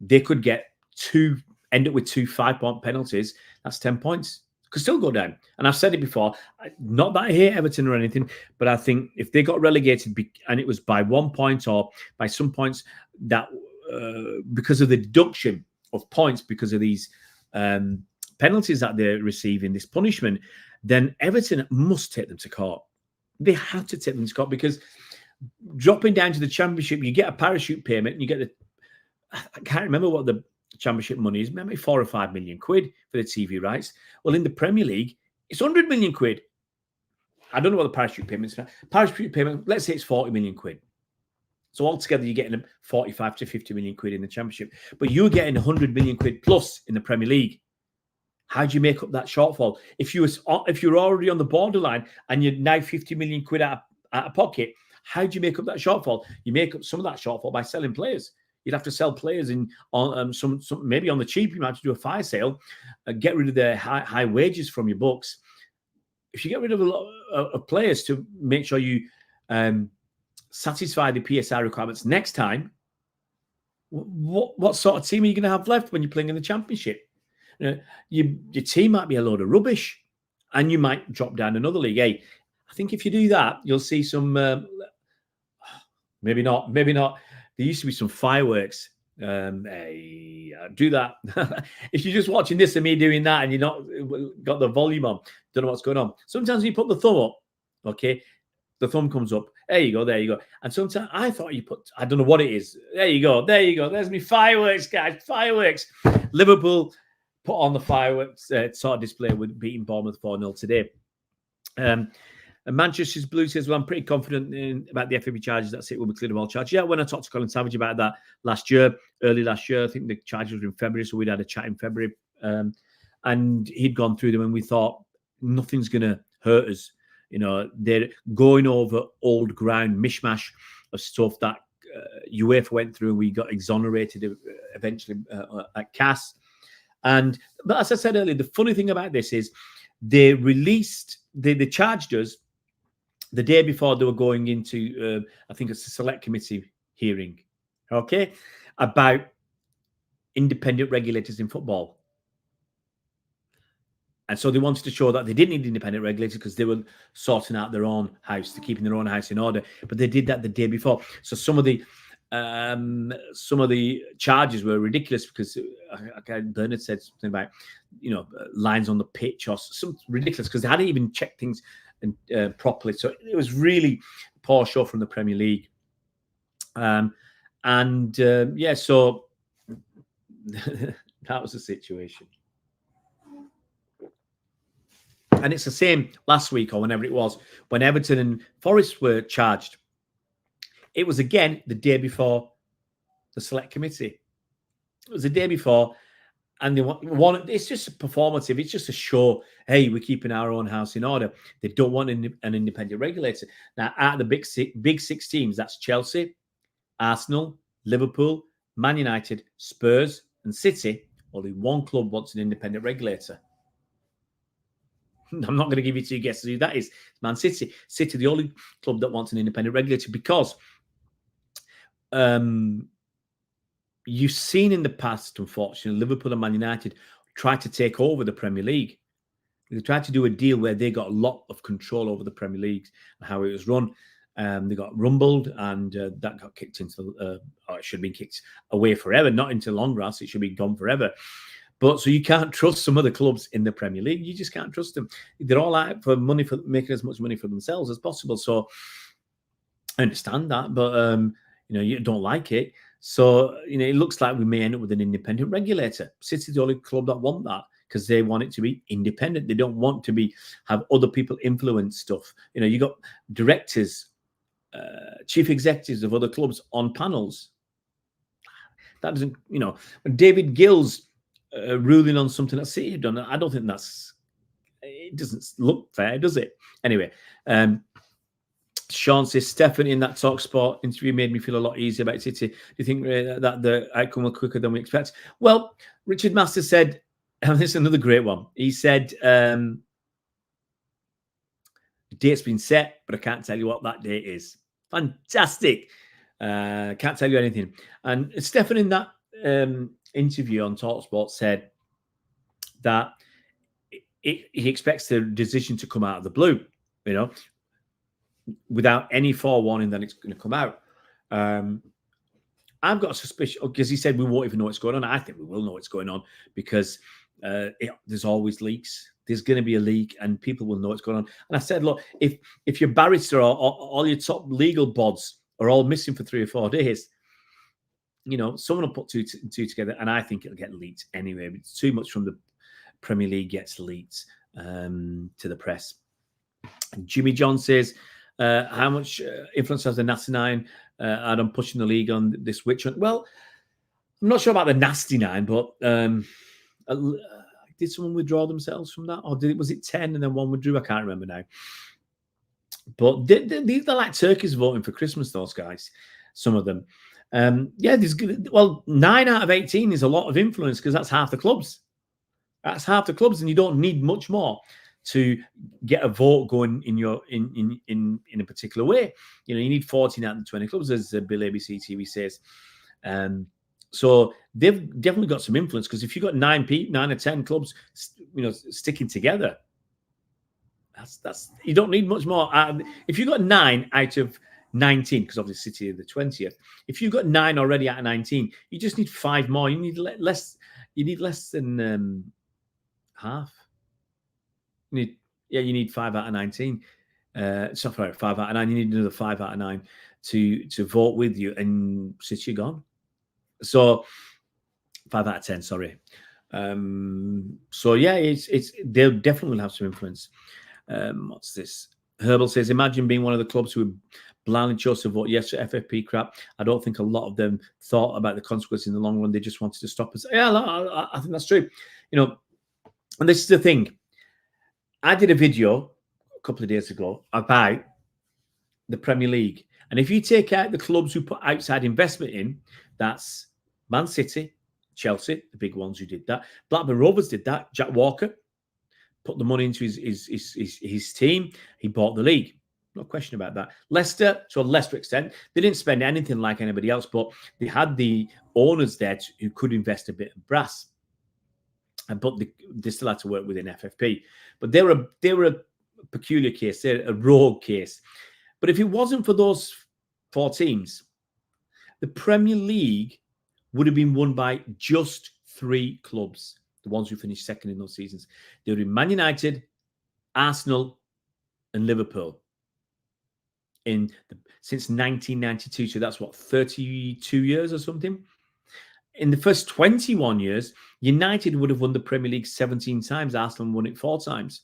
they could end up with 2 5-point penalties. That's 10 points. Could still go down. And I've said it before, not that I hate Everton or anything, but I think if they got relegated and it was by 1 point or by some points, that because of the deduction of points, because of these penalties that they're receiving, this punishment, then Everton must take them to court. They have to take them to court, because dropping down to the Championship, you get a parachute payment, and you get I can't remember what the Championship money is, maybe 4 or 5 million quid for the TV rights. Well, in the Premier League, it's 100 million quid. I don't know what the parachute payment is. Parachute payment, let's say it's 40 million quid. So altogether, you're getting 45 to 50 million quid in the Championship, but you're getting 100 million quid plus in the Premier League. How do you make up that shortfall? If you're already on the borderline and you're now 50 million quid out of pocket, how do you make up that shortfall? You make up some of that shortfall by selling players. You'd have to sell players on some maybe on the cheap. You might have to do a fire sale, get rid of their high wages from your books. If you get rid of a lot of players to make sure you satisfy the PSR requirements next time, what sort of team are you going to have left when you're playing in the Championship? Your team might be a load of rubbish, and you might drop down another league. Hey, I think if you do that, you'll see some. Maybe not. There used to be some fireworks. Hey, do that. If you're just watching this and me doing that, and you're not got the volume on, don't know what's going on. Sometimes when you put the thumb up, okay, the thumb comes up. There you go. And sometimes I thought you put, I don't know what it is. There you go. There's me fireworks, guys. Fireworks. Liverpool put on the fireworks sort of display with beating Bournemouth 4-0 today. And Manchester's Blue says, well, I'm pretty confident about the FFP charges. That's it. We'll be cleared of all charges. Yeah, when I talked to Colin Savage about that early last year, I think the charges were in February, so we'd had a chat in February. And he'd gone through them, and we thought nothing's going to hurt us. They're going over old ground, mishmash of stuff that UEFA went through, and we got exonerated eventually at CAS. But as I said earlier, the funny thing about this is they charged us the day before they were going into, I think it's a select committee hearing, okay, about independent regulators in football. And so they wanted to show that they didn't need independent regulators because they were sorting out their own house, they're keeping their own house in order. But they did that the day before. So some of the charges were ridiculous, because Bernard said something about, lines on the pitch or something ridiculous, because they hadn't even checked things properly. So it was really a poor show from the Premier League. So that was the situation. And it's the same last week or whenever it was, when Everton and Forest were charged. It was again the day before the select committee. It was the day before, and they want it's just performative. It's just a show. Hey, we're keeping our own house in order. They don't want an independent regulator. Now, out of the big six teams, that's Chelsea, Arsenal, Liverpool, Man United, Spurs, and City. Only one club wants an independent regulator. I'm not going to give you two guesses who that is. Man City. City, the only club that wants an independent regulator, because you've seen in the past, unfortunately, Liverpool and Man United try to take over the Premier League. They tried to do a deal where they got a lot of control over the Premier League and how it was run. They got rumbled, and that got kicked into, or it should have been kicked away forever, not into long grass. It should be gone forever. But so you can't trust some other clubs in the Premier League. You just can't trust them. They're all out for money, for making as much money for themselves as possible. So I understand that, but you don't like it. So it looks like we may end up with an independent regulator. City's the only club that want that, because they want it to be independent. They don't want to have other people influence stuff. You got directors, chief executives of other clubs on panels. That doesn't, when David Gill's ruling on something that City have done, I don't think it doesn't look fair, does it? Anyway, Sean says, Stefan, in that TalkSport interview made me feel a lot easier about City. Do you think that the outcome will quicker than we expect? Well, Richard Masters said, and this is another great one. He said, the date's been set, but I can't tell you what that date is. Fantastic. Can't tell you anything. And Stefan, in that interview on TalkSport, said that he expects the decision to come out of the blue, without any forewarning that it's going to come out. I've got a suspicion, because he said we won't even know what's going on. I think we will know what's going on, because there's always leaks. There's going to be a leak, and people will know what's going on. And I said, look, if your barrister or all your top legal bods are all missing for 3 or 4 days, someone will put two together, and I think it'll get leaked anyway. But it's too much from the Premier League gets leaked to the press. And Jimmy John says, how much influence has the Nasty Nine had on pushing the league on this witch hunt? Well, I'm not sure about the Nasty Nine, but did someone withdraw themselves from that? Or was it 10 and then one withdrew? I can't remember now. But they're like turkeys voting for Christmas, those guys, some of them. 9 out of 18 is a lot of influence because that's half the clubs. That's half the clubs, and you don't need much more to get a vote going in a particular way. You need 14 out of the 20 clubs, as Bill ABC TV says. So they've definitely got some influence, because if you've got 9 or 10 clubs, sticking together, that's you don't need much more. If you've got 9 out of 19, because obviously City are the 20th. If you've got 9 already out of 19, you just need 5 more. You need less. You need less than half. You need 5 out of 19. 5 out of 9. You need another 5 out of 9 to vote with you, and City are gone. So 5 out of 10, sorry. It's they'll definitely have some influence. What's this? Herbal says, imagine being one of the clubs who blindly chose to vote yes to FFP crap. I don't think a lot of them thought about the consequences in the long run. They just wanted to stop us. Yeah, I think that's true. And this is the thing. I did a video a couple of days ago about the Premier League. And if you take out the clubs who put outside investment in, that's Man City, Chelsea, the big ones who did that. Blackburn Rovers did that. Jack Walker put the money into his team. He bought the league. No question about that. Leicester, to a lesser extent, they didn't spend anything like anybody else, but they had the owners there who could invest a bit of brass. But they still had to work within FFP. But they were a peculiar case. They're a rogue case. But if it wasn't for those 4 teams, the Premier League would have been won by just 3 clubs, the ones who finished second in those seasons. They would have been Man United, Arsenal, and Liverpool since 1992. So that's 32 years or something. In the first 21 years, United would have won the Premier League 17 times. Arsenal won it 4 times.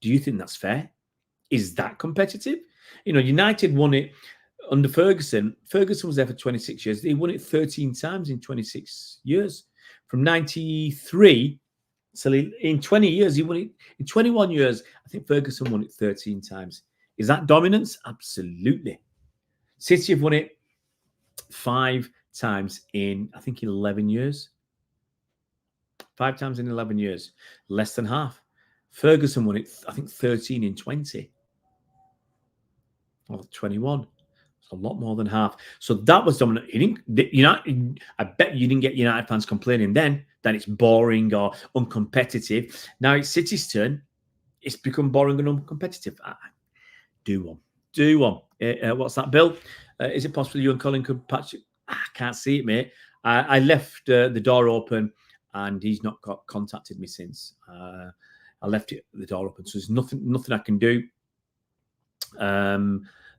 Do you think that's fair? Is that competitive? United won it under Ferguson. Ferguson was there for 26 years. They won it 13 times in 26 years. From 93, so in 20 years, he won it. In 21 years, I think Ferguson won it 13 times. Is that dominance? Absolutely. City have won it 5 times in, I think, 11 years. 5 times in 11 years. Less than half. Ferguson won it, I think, 13 in 20. Or 21. It's a lot more than half. So that was dominant. I bet you didn't get United fans complaining then that it's boring or uncompetitive. Now it's City's turn. It's become boring and uncompetitive. Do one. What's that, Bill? Is it possible you and Colin could patch it? I can't see it, mate. I left the door open, and he's not contacted me since. I left the door open, so there's nothing I can do.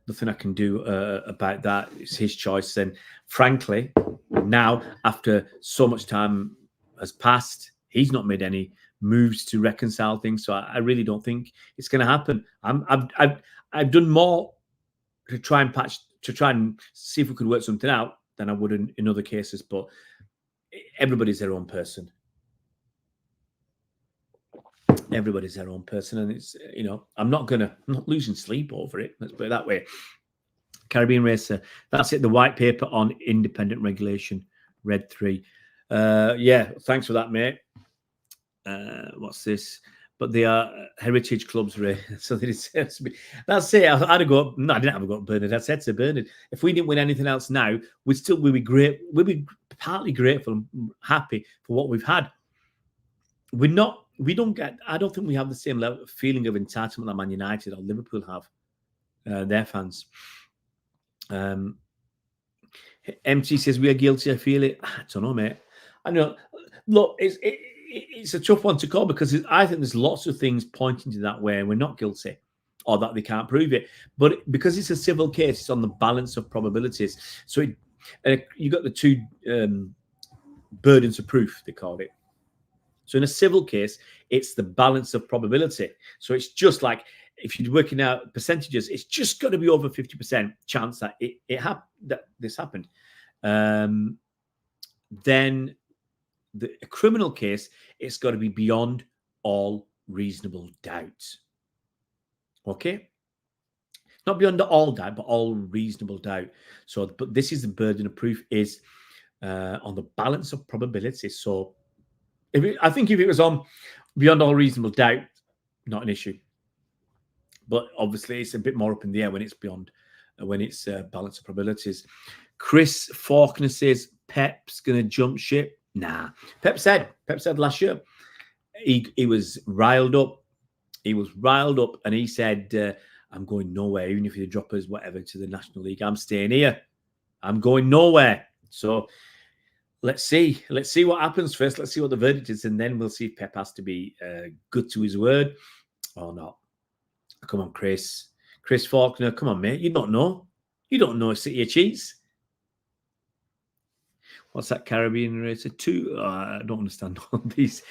Nothing I can do about that. It's his choice. And frankly, now after so much time has passed, he's not made any moves to reconcile things. So I really don't think it's going to happen. I've done more to try and see if we could work something out than I would in other cases. But everybody's their own person. Everybody's their own person, and it's I'm not losing sleep over it. Let's put it that way. Caribbean Racer, that's it. The white paper on independent regulation, read 3. Thanks for that, mate. What's this? But they are heritage clubs, Ray. So they deserve to be. That's it. I had to go. No, I didn't have to go to Bernard. I said to Bernard, if we didn't win anything else now, we'd be great. We'd be partly grateful and happy for what we've had. I don't think we have the same level of feeling of entitlement that Man United or Liverpool have. Their fans. MT says we are guilty. I feel it. I don't know, mate. I know. Look, it's a tough one to call because I think there's lots of things pointing to that way, and we're not guilty or that they can't prove it. But because it's a civil case, it's on the balance of probabilities. So you got the two burdens of proof, they called it. So in a civil case, it's the balance of probability. So it's just like if you're working out percentages, it's just got to be over 50% chance that that this happened. Then a criminal case, it's got to be beyond all reasonable doubt. Okay? Not beyond all doubt, but all reasonable doubt. So, but this is the burden of proof is on the balance of probability. So I think if it was on beyond all reasonable doubt, not an issue. But obviously, it's a bit more up in the air when it's beyond, when it's balance of probabilities. Chris Faulkner says Pep's going to jump ship. Nah. Pep said last year he was riled up. He was riled up, and he said, "I'm going nowhere. Even if you drop us whatever to the National League, I'm staying here. I'm going nowhere." So let's see what happens first. Let's see what the verdict is, and then we'll see if Pep has to be good to his word or not. Come on, Chris Faulkner. Come on, mate. You don't know if City cheats. What's that Caribbean racer? I don't understand all these.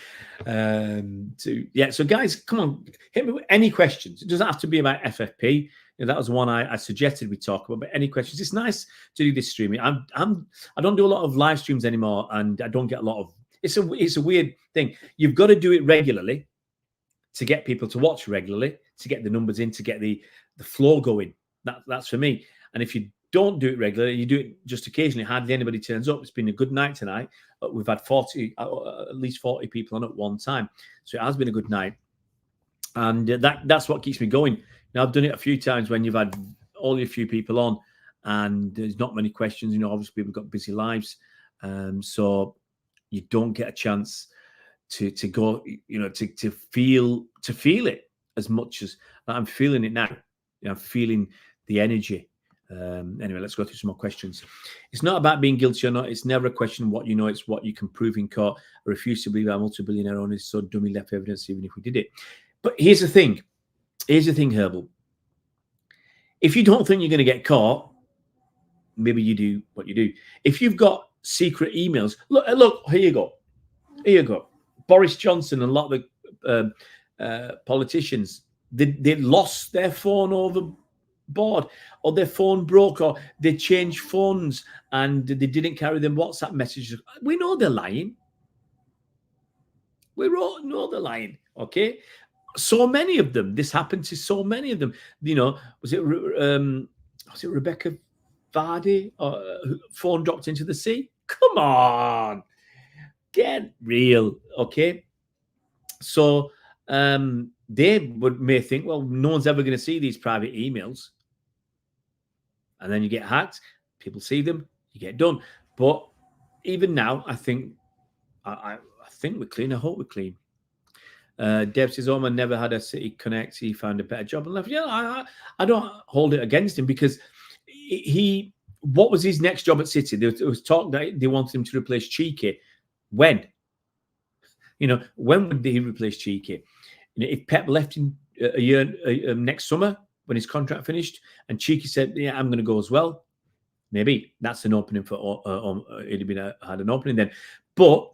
Yeah. So, guys, come on, hit me with any questions. It doesn't have to be about FFP. That was one I suggested we talk about. But any questions? It's nice to do this streaming. I don't do a lot of live streams anymore, and I don't get a lot of. It's a weird thing. You've got to do it regularly to get people to watch regularly, to get the numbers in, to get the flow going. That's for me. And if you don't do it regularly, you do it just occasionally, hardly anybody turns up. It's been a good night tonight. We've had at least 40 people on at one time. So it has been a good night. And that's what keeps me going. Now, I've done it a few times when you've had only a few people on and there's not many questions. Obviously, we've got busy lives. So you don't get a chance to go, to feel it as much as I'm feeling it now. I'm feeling the energy. Anyway, let's go through some more questions. It's not about being guilty or not. It's never a question of what you know. It's what you can prove in court. I refuse to believe our multi-billionaire owner is so dummy left evidence even if we did it. But here's the thing, Herbal. If you don't think you're going to get caught, maybe you do what you do. If you've got secret emails, look, here you go. Boris Johnson and a lot of the politicians, they lost their phone overboard, or their phone broke, or they changed phones and they didn't carry them WhatsApp messages. We know they're lying. We know they're lying, okay? So many of them. This happened to so many of them. Was it Rebecca Vardy? Phone dropped into the sea? Come on. Get real, okay? So they may think, well, no one's ever going to see these private emails. And then you get hacked, people see them, you get done. But even now, I think we're clean. I hope we're clean. Deb says, Omar never had a City Connect. He found a better job and left. Yeah, I don't hold it against him because what was his next job at City? There was talk that they wanted him to replace Cheeky. When? When would he replace Cheeky? If Pep left in a year next summer when his contract finished, and Cheeky said, "Yeah, I'm going to go as well," maybe that's an opening for. It'd have had an opening then, but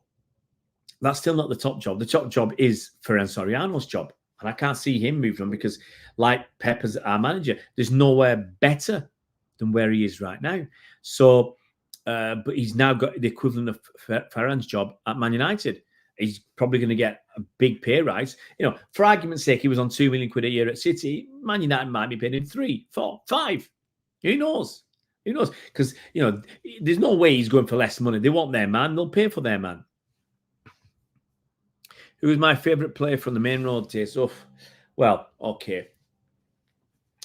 that's still not the top job. The top job is Ferran Soriano's job, and I can't see him moving on because, like Pep as our manager, there's nowhere better than where he is right now. So, but he's now got the equivalent of Ferran's job at Man United. He's probably going to get a big pay rise. For argument's sake, he was on £2 million a year at City. Man United might be paying him 3, 4, 5. Who knows? Because, there's no way he's going for less money. They want their man. They'll pay for their man. Who is my favourite player from the main road days? Oh, well, okay.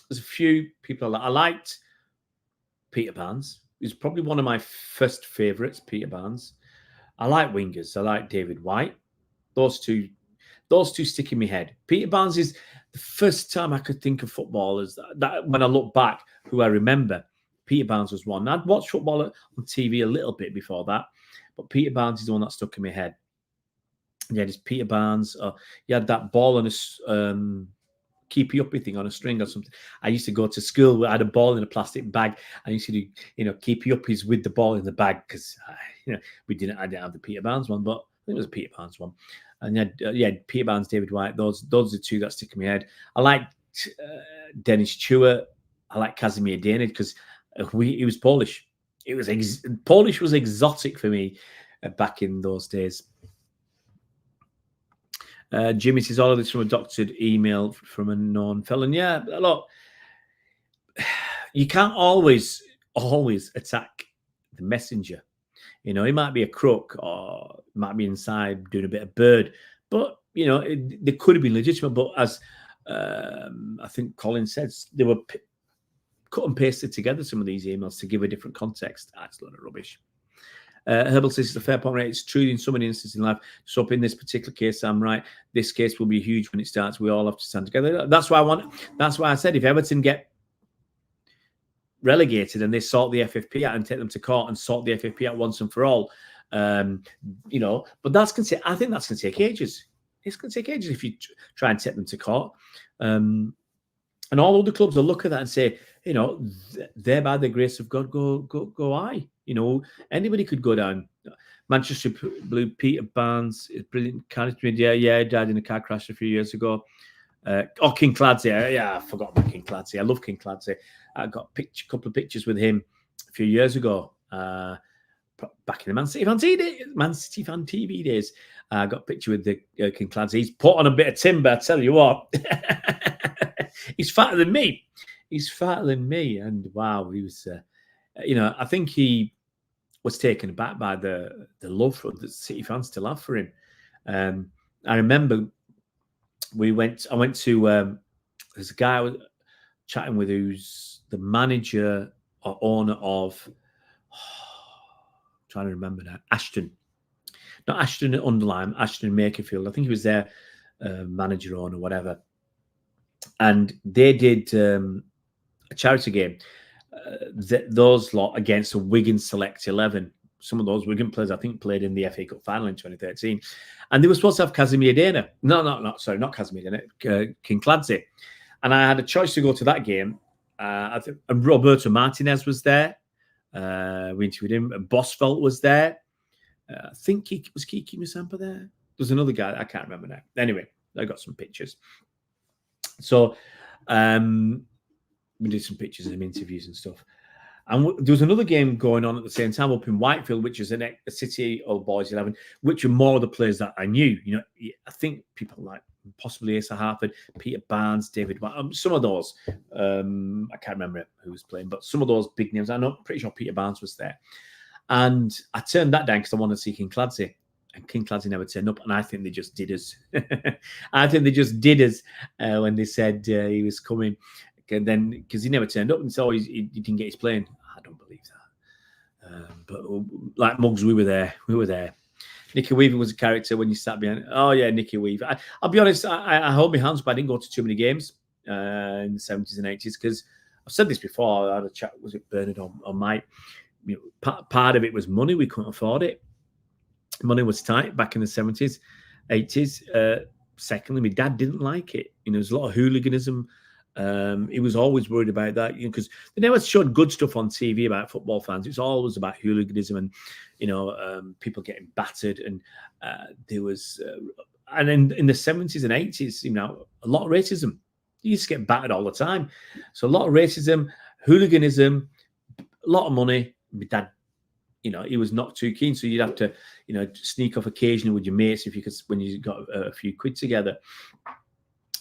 There's a few people I liked. Peter Barnes. He's probably one of my first favourites, Peter Barnes. I like wingers. I like David White. Those two stick in my head. Peter Barnes is the first time I could think of footballers that when I look back, who I remember, Peter Barnes was one. I'd watched football on TV a little bit before that, but Peter Barnes is the one that stuck in my head. Yeah, this Peter Barnes. He had that ball on a keepy uppy thing on a string or something. I used to go to school where I had a ball in a plastic bag. I used to do, keepy uppies with the ball in the bag because, I didn't have the Peter Barnes one, but I think it was a Peter Barnes one. And Peter Barnes, David White. Those are the two that stick in my head. I liked Dennis Stewart. I like Kazimierz Daniel because he was Polish. Polish was exotic for me back in those days. Jimmy says all of this from a doctored email from a known felon. Yeah, look, you can't always attack the messenger. He might be a crook or might be inside doing a bit of bird, but they could have been legitimate. But as I think Colin says, they were cut and pasted together, some of these emails, to give a different context. That's a lot of rubbish. Herbal says it's a fair point, right? It's true in so many instances in life. So in this particular case, I'm right. This case will be huge when it starts. We all have to stand together. That's why I said if Everton get relegated and they sort the FFP out and take them to court and sort the FFP out once and for all, but I think that's going to take ages. It's going to take ages if you try and take them to court. And all other clubs will look at that and say, there by the grace of God go I. Anybody could go down. Manchester Blue, Peter Barnes is brilliant. Yeah, died in a car crash a few years ago. King Clancy. Yeah, I forgot about King Clancy. I love King Clancy. I got a couple of pictures with him a few years ago. Back in the Man City Fan TV days. I got a picture with the King Clancy. He's put on a bit of timber, I tell you what. He's fatter than me. And wow, he was. I think he was taken aback by the love that the City fans still have for him. I remember I went to there's a guy I was chatting with who's the manager or owner of trying to remember now, Ashton. Not Ashton Underline, Ashton Makerfield. I think he was their manager owner, whatever. And they did a charity game. Those lot against the Wigan Select 11. Some of those Wigan players, I think, played in the FA Cup final in 2013. And they were supposed to have Kazimierz Daniel. Not Kazimierz Daniel, King Clancy. And I had a choice to go to that game. I think Roberto Martinez was there. We interviewed him. Bosvelt was there. I think was Kiki Musampa there. There's another guy. I can't remember now. Anyway, I got some pictures. So we did some pictures and interviews and stuff. And there was another game going on at the same time up in Whitefield, which is a City Old Boys 11, which are more of the players that I knew. I think people like possibly Asa Harford, Peter Barnes, David White, some of those. I can't remember who was playing, but some of those big names. Pretty sure Peter Barnes was there. And I turned that down because I wanted to see King Clancy. And King Clancy never turned up, and I think they just did us. When they said he was coming. And then, because he never turned up, and so he didn't get his plane. I don't believe that. But like Muggs, we were there. Nicky Weaver was a character when you sat behind. Oh yeah, Nicky Weaver. I'll be honest. I hold my hands, but I didn't go to too many games in the 70s and 80s because I've said this before. I had a chat. Was it Bernard or Mike? Part of it was money. We couldn't afford it. Money was tight back in the 70s, 80s. Secondly, my dad didn't like it. There's a lot of hooliganism. He was always worried about that, because they never showed good stuff on TV about football fans. It's always about hooliganism and people getting battered. And there was, and in the 70s and 80s, a lot of racism. You used to get battered all the time. So a lot of racism, hooliganism, a lot of money. My dad, he was not too keen. So you'd have to, sneak off occasionally with your mates when you got a few quid together.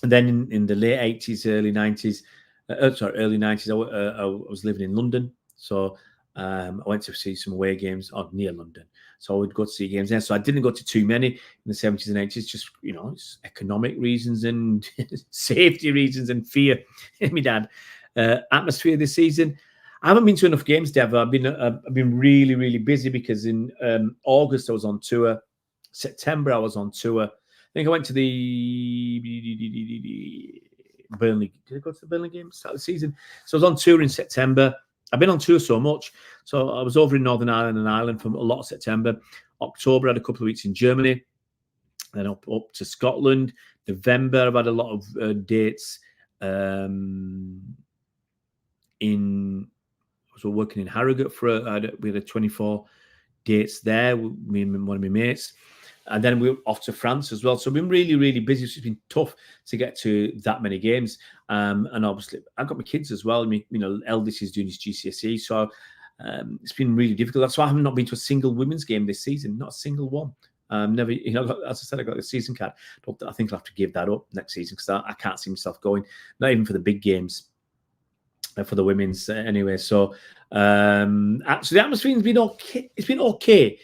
And then in the late 80s, early 90s, I was living in London. So I went to see some away games near London. So I would go to see games there. So I didn't go to too many in the 70s and 80s, just, it's economic reasons and safety reasons and fear. My dad, atmosphere this season. I haven't been to enough games, Dev. I've been really, really busy because in August I was on tour. September I was on tour. I think I went to the Burnley. Did I go to the Burnley game start of the season? So I was on tour in September. I've been on tour so much. So I was over in Northern Ireland and Ireland for a lot of September. October, I had a couple of weeks in Germany. Then up to Scotland. November, I've had a lot of dates. I was working in Harrogate we had a 24 dates there. Me and one of my mates. And then we were off to France as well. So we've been really, really busy. It's been tough to get to that many games. And obviously, I've got my kids as well. Eldest is doing his GCSE. So it's been really difficult. That's why I have not been to a single women's game this season. Not a single one. Never, as I said, I got the season card. I think I'll have to give that up next season because I can't see myself going, not even for the big games, for the women's anyway. So actually, the atmosphere has been okay. It's been okay.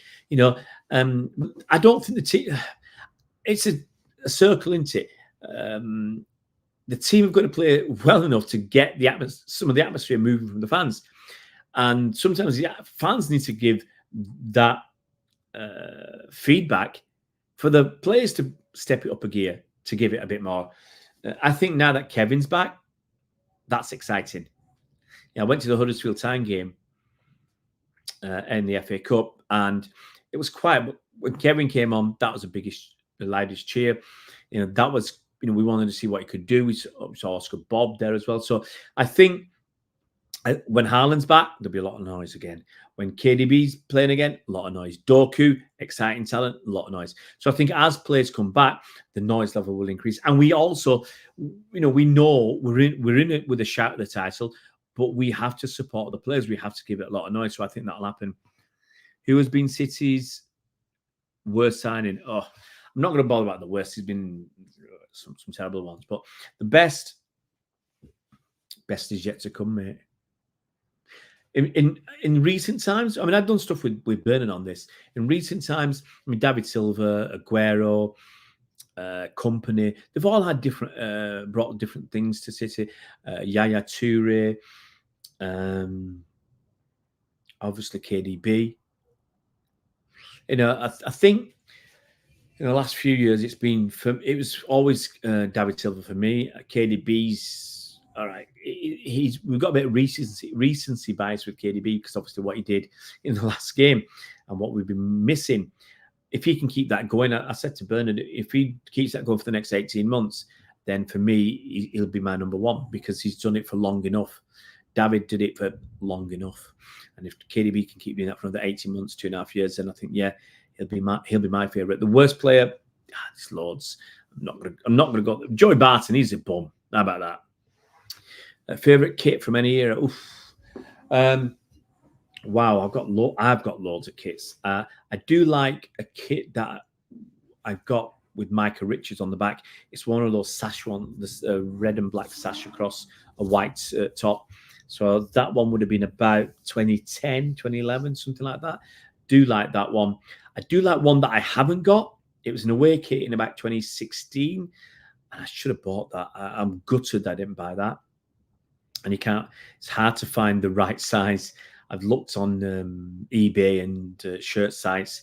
I don't think the team. It's a circle, isn't it? The team have got to play well enough to get some of the atmosphere moving from the fans, and sometimes the fans need to give that feedback for the players to step it up a gear to give it a bit more. I think now that Kevin's back, that's exciting. I went to the Huddersfield Town game in the FA Cup, and it was quiet. But when Kevin came on, that was the loudest cheer. That was, we wanted to see what he could do. We saw Oscar Bob there as well. So I think when Haaland's back, there'll be a lot of noise again. When KDB's playing again, a lot of noise. Doku, exciting talent, a lot of noise. So I think as players come back, the noise level will increase. And we also, we know we're in it with a shout at the title, but we have to support the players. We have to give it a lot of noise. So I think that'll happen. Who has been City's worst signing? Oh, I'm not going to bother about the worst. There's been some terrible ones, but the best is yet to come, mate. In recent times, I've done stuff with Bernard on this. In recent times, David Silva, Aguero, Company, they've all had brought different things to City. Yaya Toure, obviously KDB. I think in the last few years, it was always David Silva for me. KDB's all right. We've got a bit of recency bias with KDB because obviously what he did in the last game and what we've been missing. If he can keep that going, I said to Bernard, if he keeps that going for the next 18 months, then for me, he'll be my number one because he's done it for long enough. David did it for long enough. And if KDB can keep doing that for another 18 months, 2.5 years, then I think, he'll be my favourite. The worst player, there's loads. I'm not gonna go. Joey Barton, he's a bum. How about that? Favourite kit from any era? Oof. Wow, I've got loads of kits. I do like a kit that I got with Micah Richards on the back. It's one of those sash ones, this red and black sash across a white top. So that one would have been about 2010, 2011, something like that. Do like that one. I do like one that I haven't got. It was an away kit in about 2016, and I should have bought that. I'm gutted that I didn't buy that. And it's hard to find the right size. I've looked on eBay and shirt sites,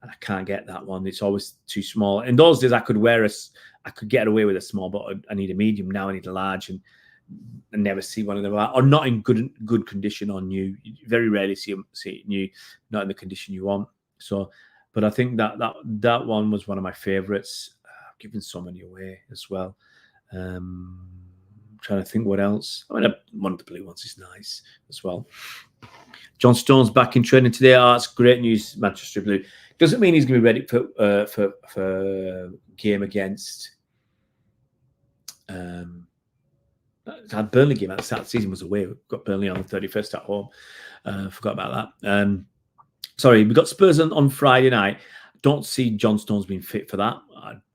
and I can't get that one. It's always too small. In those days, I could get away with a small, but I need a medium. Now I need a large, and I never see one of them, or not in good condition or new. You very rarely see it new, not in the condition you want. So, but I think that one was one of my favourites. I've given so many away as well. Trying to think what else. One of the blue ones is nice as well. John Stone's back in training today. That's great news, Manchester Blue. Doesn't mean he's going to be ready for game against. That Burnley game at the start of the season was away. We've got Burnley on the 31st at home. Forgot about that. Sorry, we got Spurs on Friday night. Don't see John Stones being fit for that.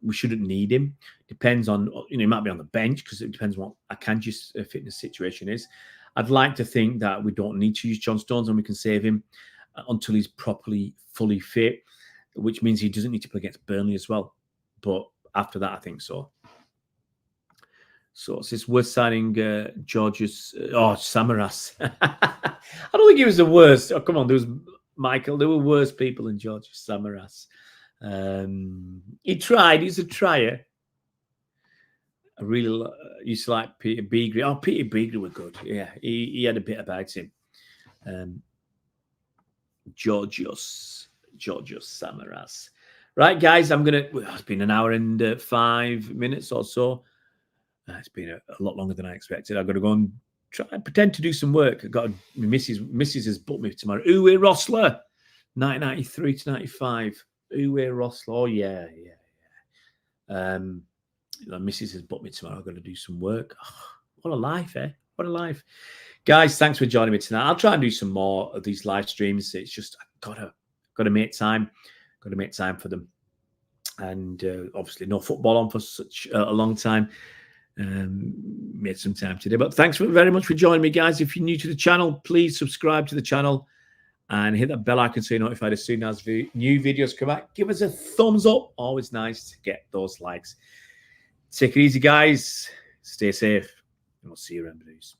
We shouldn't need him. Depends on, he might be on the bench because it depends on what Akanji's fitness situation is. I'd like to think that we don't need to use John Stones and we can save him until he's fully fit, which means he doesn't need to play against Burnley as well. But after that, I think so. So it's this worst signing, Georgios. Samaras. I don't think he was the worst. Oh, come on, there was Michael. There were worse people than Georgios Samaras. He tried. He's a trier. I really used to like Peter Beagrie. Oh, Peter Beagrie were good. Yeah, he had a bit about him. Georgios Samaras. Right, guys, it's been an hour and 5 minutes or so. It's been a lot longer than I expected. I've got to go and try and pretend to do some work. I've got Mrs. has booked me tomorrow. Uwe Rossler, 1993 to 95. Uwe Rossler. Oh, yeah. Mrs. has booked me tomorrow. I've got to do some work. Oh, what a life, eh? What a life. Guys, thanks for joining me tonight. I'll try and do some more of these live streams. It's just I've got to make time. Got to make time for them. And obviously no football on for such a long time. Made some time today. But thanks very much for joining me, guys. If you're new to the channel, please subscribe to the channel and hit that bell icon so you're notified as soon as new videos come out. Give us a thumbs up. Always nice to get those likes. Take it easy, guys. Stay safe. And we'll see you around the news.